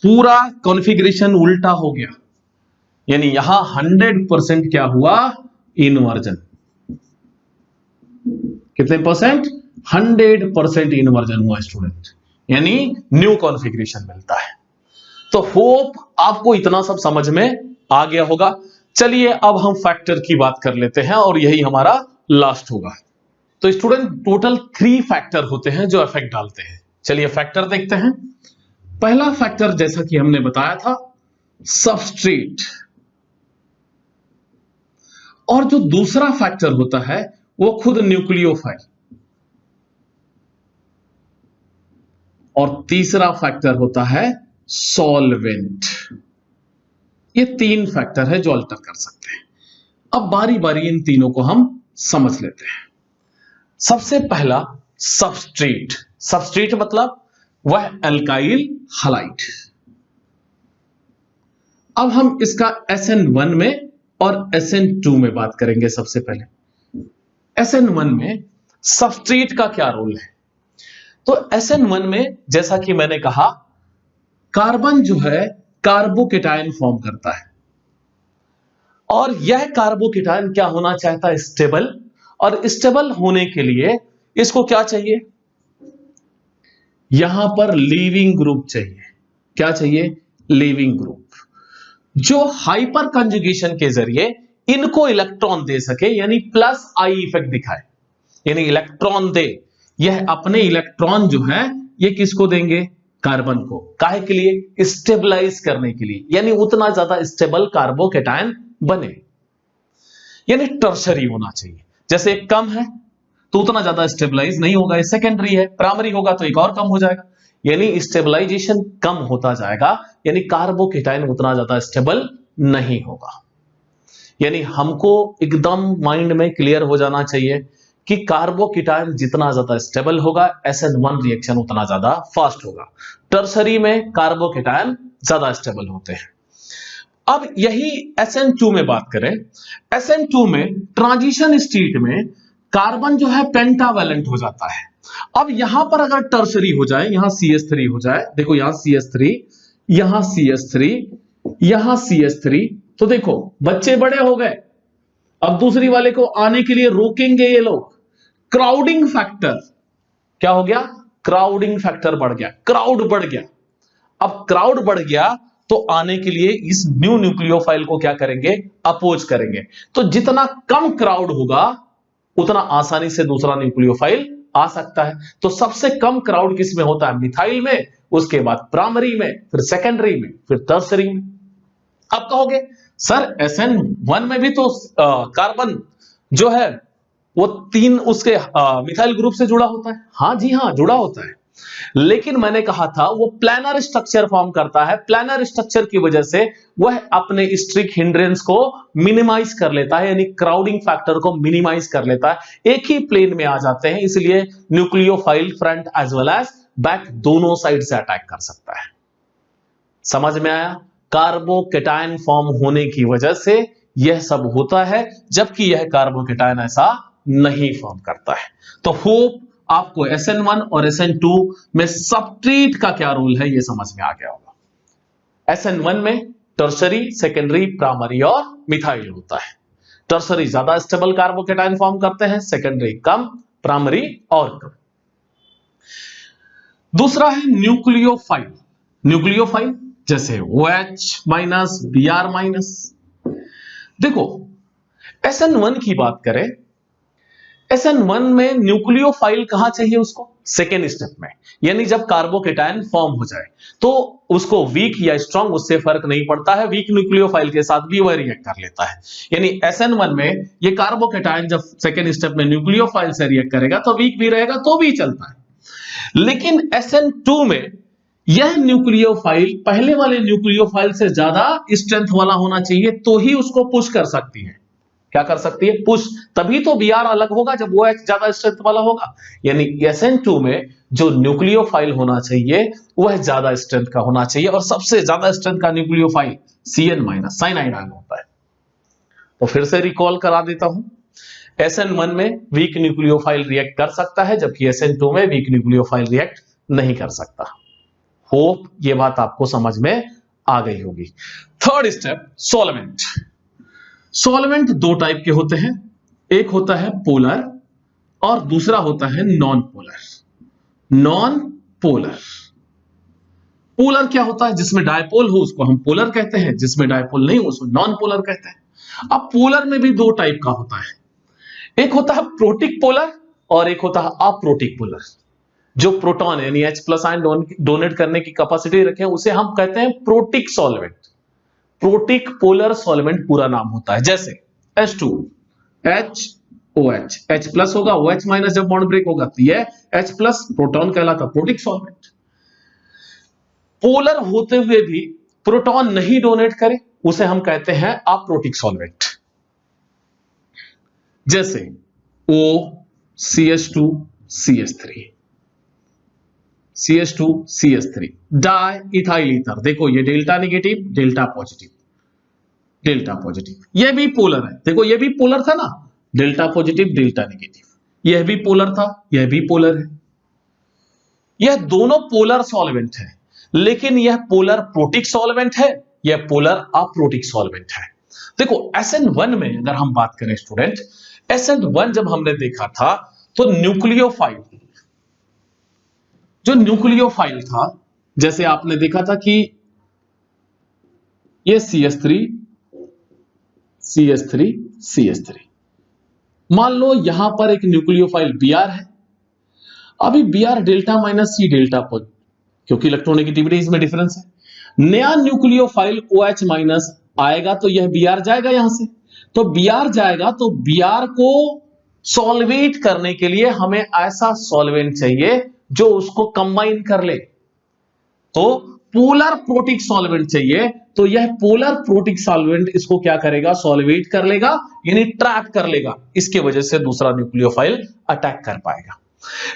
[SPEAKER 1] पूरा कॉन्फ़िगरेशन उल्टा हो गया, यानी यहां 100% क्या हुआ, इनवर्जन। कितने परसेंट? 100% इनवर्जन हुआ स्टूडेंट, यानी न्यू कॉन्फ़िगरेशन मिलता है। तो होप आपको इतना सब समझ में आ गया होगा। चलिए अब हम फैक्टर की बात कर लेते हैं, और यही हमारा लास्ट होगा। तो स्टूडेंट टोटल 3 फैक्टर होते हैं जो इफेक्ट डालते हैं। चलिए फैक्टर देखते हैं। पहला फैक्टर जैसा कि हमने बताया था, सबस्ट्रेट, और जो दूसरा फैक्टर होता है वो खुद न्यूक्लियोफाइल, और तीसरा फैक्टर होता है सॉल्वेंट। ये 3 फैक्टर है जो अल्टर कर सकते हैं। अब बारी बारी इन तीनों को हम समझ लेते हैं। सबसे पहला सबस्ट्रेट। सबस्ट्रेट मतलब वह एल्काइल हलाइड। अब हम इसका SN1 में और SN2 में बात करेंगे। सबसे पहले SN1 में सबस्ट्रेट का क्या रोल है। तो SN1 में जैसा कि मैंने कहा, कार्बन जो है कार्बोकेटायन फॉर्म करता है, और यह कार्बोकेटायन क्या होना चाहता है, स्टेबल। और स्टेबल होने के लिए इसको क्या चाहिए, यहां पर लीविंग ग्रुप चाहिए। क्या चाहिए? लीविंग ग्रुप, जो हाइपर कंजुगेशन के जरिए इनको इलेक्ट्रॉन दे सके, यानी प्लस आई इफेक्ट दिखाए, यानी इलेक्ट्रॉन दे। यह अपने इलेक्ट्रॉन जो है ये किसको देंगे, कार्बन को, काहे के लिए? स्टेबलाइज करने के लिए, यानी उतना ज्यादा स्टेबल कार्बोकेटायन बने, यानी टर्शरी होना चाहिए। जैसे एक कम है तो उतना ज्यादा स्टेबलाइज नहीं होगा, ये सेकेंडरी है, प्राइमरी होगा तो एक और कम हो जाएगा, यानी स्टेबलाइजेशन कम होता जाएगा, यानी कार्बोकेटायन उतना ज्यादा स्टेबल नहीं होगा। यानी हमको एकदम माइंड में क्लियर हो जाना चाहिए कि कार्बोकेटायन जितना ज्यादा स्टेबल होगा SN1 रिएक्शन उतना ज्यादा फास्ट होगा। टर्सरी में कार्बोकेटायन ज्यादा स्टेबल होते हैं। अब यही SN2 में बात करें, SN2 में ट्रांजिशन स्टेट में कार्बन जो है पेंटावैलेंट हो जाता है। अब यहां पर अगर टर्सरी हो जाए, यहां CH3 हो जाए, देखो यहां CH3, यहां CH3, यहां CH3, तो देखो बच्चे बड़े हो गए, अब दूसरी वाले को आने के लिए रोकेंगे ये लोग। क्राउडिंग फैक्टर क्या हो गया? क्राउडिंग फैक्टर बढ़ गया, क्राउड बढ़ गया। अब क्राउड बढ़ गया तो आने के लिए इस न्यू न्यूक्लियोफाइल को क्या करेंगे? अपोज करेंगे। तो जितना कम क्राउड होगा उतना आसानी से दूसरा न्यूक्लियोफाइल आ सकता है। तो सबसे कम क्राउड किस में होता है? मिथाइल में, उसके बाद प्राइमरी में, फिर सेकेंडरी में, फिर टर्सरी में। अब कहोगे सर SN1 में भी तो कार्बन जो है वो 3 उसके मिथाइल ग्रुप से जुड़ा होता है। हाँ जी हाँ, जुड़ा होता है, लेकिन मैंने कहा था वो प्लानर स्ट्रक्चर फॉर्म करता है। प्लानर स्ट्रक्चर की वजह से वह अपने स्ट्रिक हिंड्रेंस को मिनिमाइज कर लेता है, यानी क्राउडिंग फैक्टर को मिनिमाइज कर लेता है। एक ही प्लेन में आ जाते हैं, इसलिए nucleophile front as well as back दोनों साइड से अटैक कर सकता है। समझ में आया? कार्बोकेटायन फॉर्म होने की वजह से यह सब होता है, जबकि यह कार्बोकेटायन ऐसा नहीं फॉर्म करता है। तो होप आपको SN1 और SN2 में सबट्रेट का क्या रोल है ये समझ में आ गया होगा। SN1 में टर्सरी, सेकेंडरी, प्राइमरी और मिथाइल होता है। टर्सरी ज्यादा स्टेबल कार्बोकेटायन फॉर्म करते हैं, सेकेंडरी कम, प्राइमरी और कम। दूसरा है न्यूक्लियोफाइल। न्यूक्लियोफाइल जैसे OH माइनस, Br माइनस। देखो SN1 की बात करें, SN1 में न्यूक्लियोफाइल कहां चाहिए उसको? सेकेंड स्टेप में, यानी जब कार्बोकेटायन फॉर्म हो जाए तो उसको वीक या स्ट्रांग उससे फर्क नहीं पड़ता है, वीक न्यूक्लियोफाइल के साथ भी वह रिएक्ट कर लेता है। यानी SN1 में ये कार्बोकेटायन जब सेकेंड स्टेप में न्यूक्लियोफाइल से रिएक्ट करेगा तो वीक भी रहेगा तो भी चलता है। लेकिन SN2 में यह न्यूक्लियोफाइल पहले वाले न्यूक्लियोफाइल से ज्यादा स्ट्रेंथ वाला होना चाहिए, तो ही उसको पुश कर सकती है। क्या कर सकती है? पुश। तभी तो Br अलग होगा जब OH ज्यादा स्ट्रेंथ वाला होगा। यानी SN2 में जो न्यूक्लियोफाइल होना चाहिए वह ज्यादा स्ट्रेंथ का होना चाहिए, और सबसे ज्यादा स्ट्रेंथ का न्यूक्लियोफाइल Cn- साइनाइड आयन होता है। तो फिर से रिकॉल करा देता हूं, SN1 में वीक न्यूक्लियोफाइल रिएक्ट कर सकता है, जबकि SN2 में वीक न्यूक्लियोफाइल रिएक्ट नहीं कर सकता। होप ये बात आपको समझ में आ गई होगी। Third step, solvent. सॉल्वेंट दो टाइप के होते हैं, एक होता है पोलर और दूसरा होता है non polar. Non polar, polar क्या होता है? जिसमें डायपोल हो उसको हम पोलर कहते हैं, जिसमें डायपोल नहीं हो उसको नॉन पोलर कहते हैं। अब पोलर में भी दो टाइप का होता है, एक होता है प्रोटिक पोलर और एक होता है अप्रोटिक पोलर। जो प्रोटॉन यानी H+ आयन डोनेट करने की कैपेसिटी रखे उसे हम कहते हैं protic solvent. Protic polar solvent पूरा नाम होता है। जैसे H2, HOH, H+ होगा, OH- जब बॉन्ड ब्रेक होगा तो यह H+ प्रोटॉन कहलाता प्रोटिक सॉल्वेंट। पोलर होते हुए भी प्रोटॉन नहीं डोनेट करे उसे हम कहते हैं अप्रोटिक सॉल्वेंट। जैसे O, CH2, CH3, CH2, CH3, di ethyl ether. देखो ये delta negative, delta positive, delta positive. यह भी पोलर है, देखो ये भी पोलर था ना, डेल्टा पॉजिटिव, डेल्टा नेगेटिव। यह भी पोलर था, यह भी पोलर है। यह दोनों पोलर सॉल्वेंट है, लेकिन यह पोलर प्रोटिक सॉल्वेंट है, यह पोलर अप्रोटिक सॉल्वेंट है। देखो SN1 में अगर हम बात करें स्टूडेंट, SN1 जब हमने देखा था तो न्यूक्लियोफाइल, जो न्यूक्लियोफाइल था, जैसे आपने देखा था कि ये CH3, CH3, CH3, मान लो यहां पर एक न्यूक्लियोफाइल Br है। अभी Br delta minus C delta क्योंकि इलेक्ट्रोनेगेटिविटी इसमें डिफरेंस है। नया न्यूक्लियोफाइल OH माइनस आएगा तो यह Br जाएगा यहां से, तो Br जाएगा, तो Br को सॉल्वेट करने के लिए हमें ऐसा सॉल्वेंट चाहिए जो उसको कंबाइन कर ले, तो पोलर प्रोटिक सॉल्वेंट चाहिए। तो यह पोलर प्रोटिक सॉल्वेंट इसको क्या करेगा, सॉल्वेट कर लेगा, यानी ट्रैप कर लेगा, इसके वजह से दूसरा न्यूक्लियोफाइल अटैक कर पाएगा।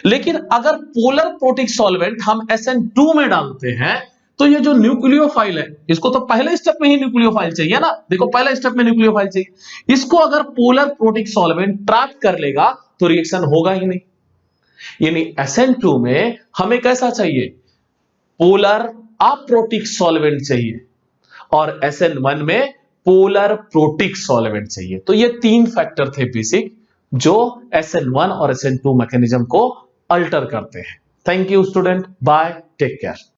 [SPEAKER 1] लेकिन अगर पोलर प्रोटिक सॉल्वेंट हम SN2 में डालते हैं तो ये जो न्यूक्लियोफाइल है, इसको तो पहले स्टेप में ही न्यूक्लियोफाइल चाहिए ना, देखो पहले स्टेप में न्यूक्लियोफाइल चाहिए, इसको अगर पोलर प्रोटिक सॉल्वेंट ट्रैप कर लेगा तो रिएक्शन होगा ही नहीं। यानी SN2 में हमें कैसा चाहिए, पोलर अप्रोटिक सॉल्वेंट चाहिए, और SN1 में पोलर प्रोटिक सॉल्वेंट चाहिए। तो ये तीन फैक्टर थे बेसिक जो SN1 और SN2 मैकेनिज्म को अल्टर करते हैं। Thank you student, bye, take care.